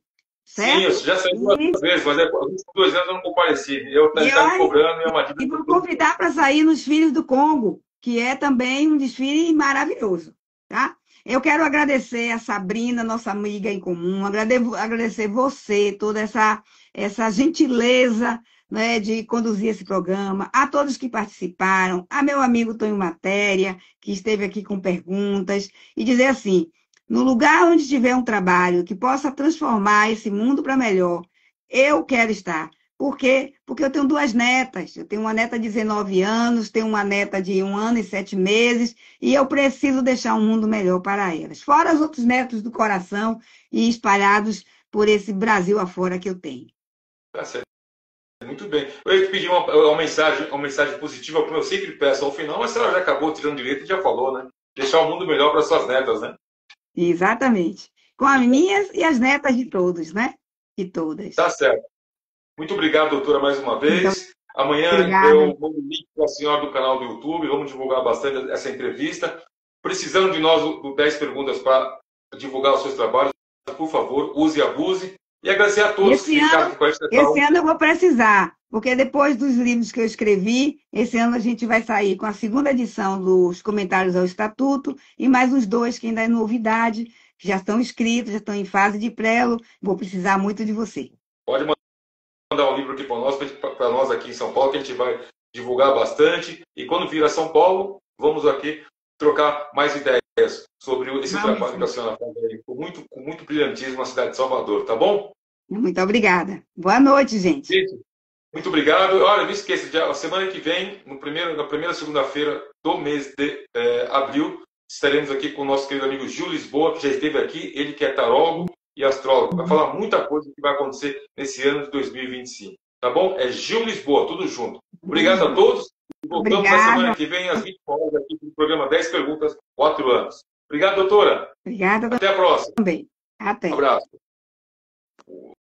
Certo? Sim, eu já saí 2 vezes, mas há 2 anos eu não compareci. Eu estava me cobrando e é uma dívida. E vou convidar para sair nos Filhos do Congo, que é também um desfile maravilhoso. Tá? Eu quero agradecer a Sabrina, nossa amiga em comum, agradecer você, toda essa gentileza, né, de conduzir esse programa, a todos que participaram, a meu amigo Tonho Matéria, que esteve aqui com perguntas, e dizer assim: no lugar onde tiver um trabalho que possa transformar esse mundo para melhor, eu quero estar. Por quê? Porque eu tenho 2 netas. Eu tenho uma neta de 19 anos, tenho uma neta de 1 ano e 7 meses, e eu preciso deixar um mundo melhor para elas. Fora os outros netos do coração e espalhados por esse Brasil afora que eu tenho. Tá certo. Muito bem. Eu ia te pedir uma mensagem positiva, como eu sempre peço ao final, mas a senhora já acabou tirando direito e já falou, né? Deixar o mundo melhor para suas netas, né? Exatamente. Com as minhas e as netas de todos, né? De todas. Tá certo. Muito obrigado, doutora, mais uma vez. Então, amanhã eu mando o link para a senhora do canal do YouTube, vamos divulgar bastante essa entrevista. Precisando de nós, do 10 perguntas para divulgar os seus trabalhos, por favor, use e abuse. E agradecer a todos que ficaram aqui com a gente. Esse ano eu vou precisar, porque depois dos livros que eu escrevi, esse ano a gente vai sair com a 2ª edição dos comentários ao Estatuto e mais uns 2 que ainda é novidade, que já estão escritos, já estão em fase de prelo. Vou precisar muito de você. Pode mandar um livro aqui para nós aqui em São Paulo, que a gente vai divulgar bastante. E quando vir a São Paulo, vamos aqui trocar mais ideias sobre esse trabalho que a senhora faz aí, com muito brilhantismo na cidade de Salvador, tá bom? Muito obrigada. Boa noite, gente. Muito obrigado. Olha, não esqueça, a semana que vem, na primeira segunda-feira do mês de abril, estaremos aqui com o nosso querido amigo Gil Lisboa, que já esteve aqui, ele que é tarólogo e astrólogo. Vai falar muita coisa que vai acontecer nesse ano de 2025. Tá bom? É Gil Lisboa, tudo junto. Obrigado a todos. Voltamos na semana que vem, às 20 horas, aqui no programa 10 Perguntas, 4 anos. Obrigado, doutora. Obrigada. Até a próxima. Também. Até. Um abraço.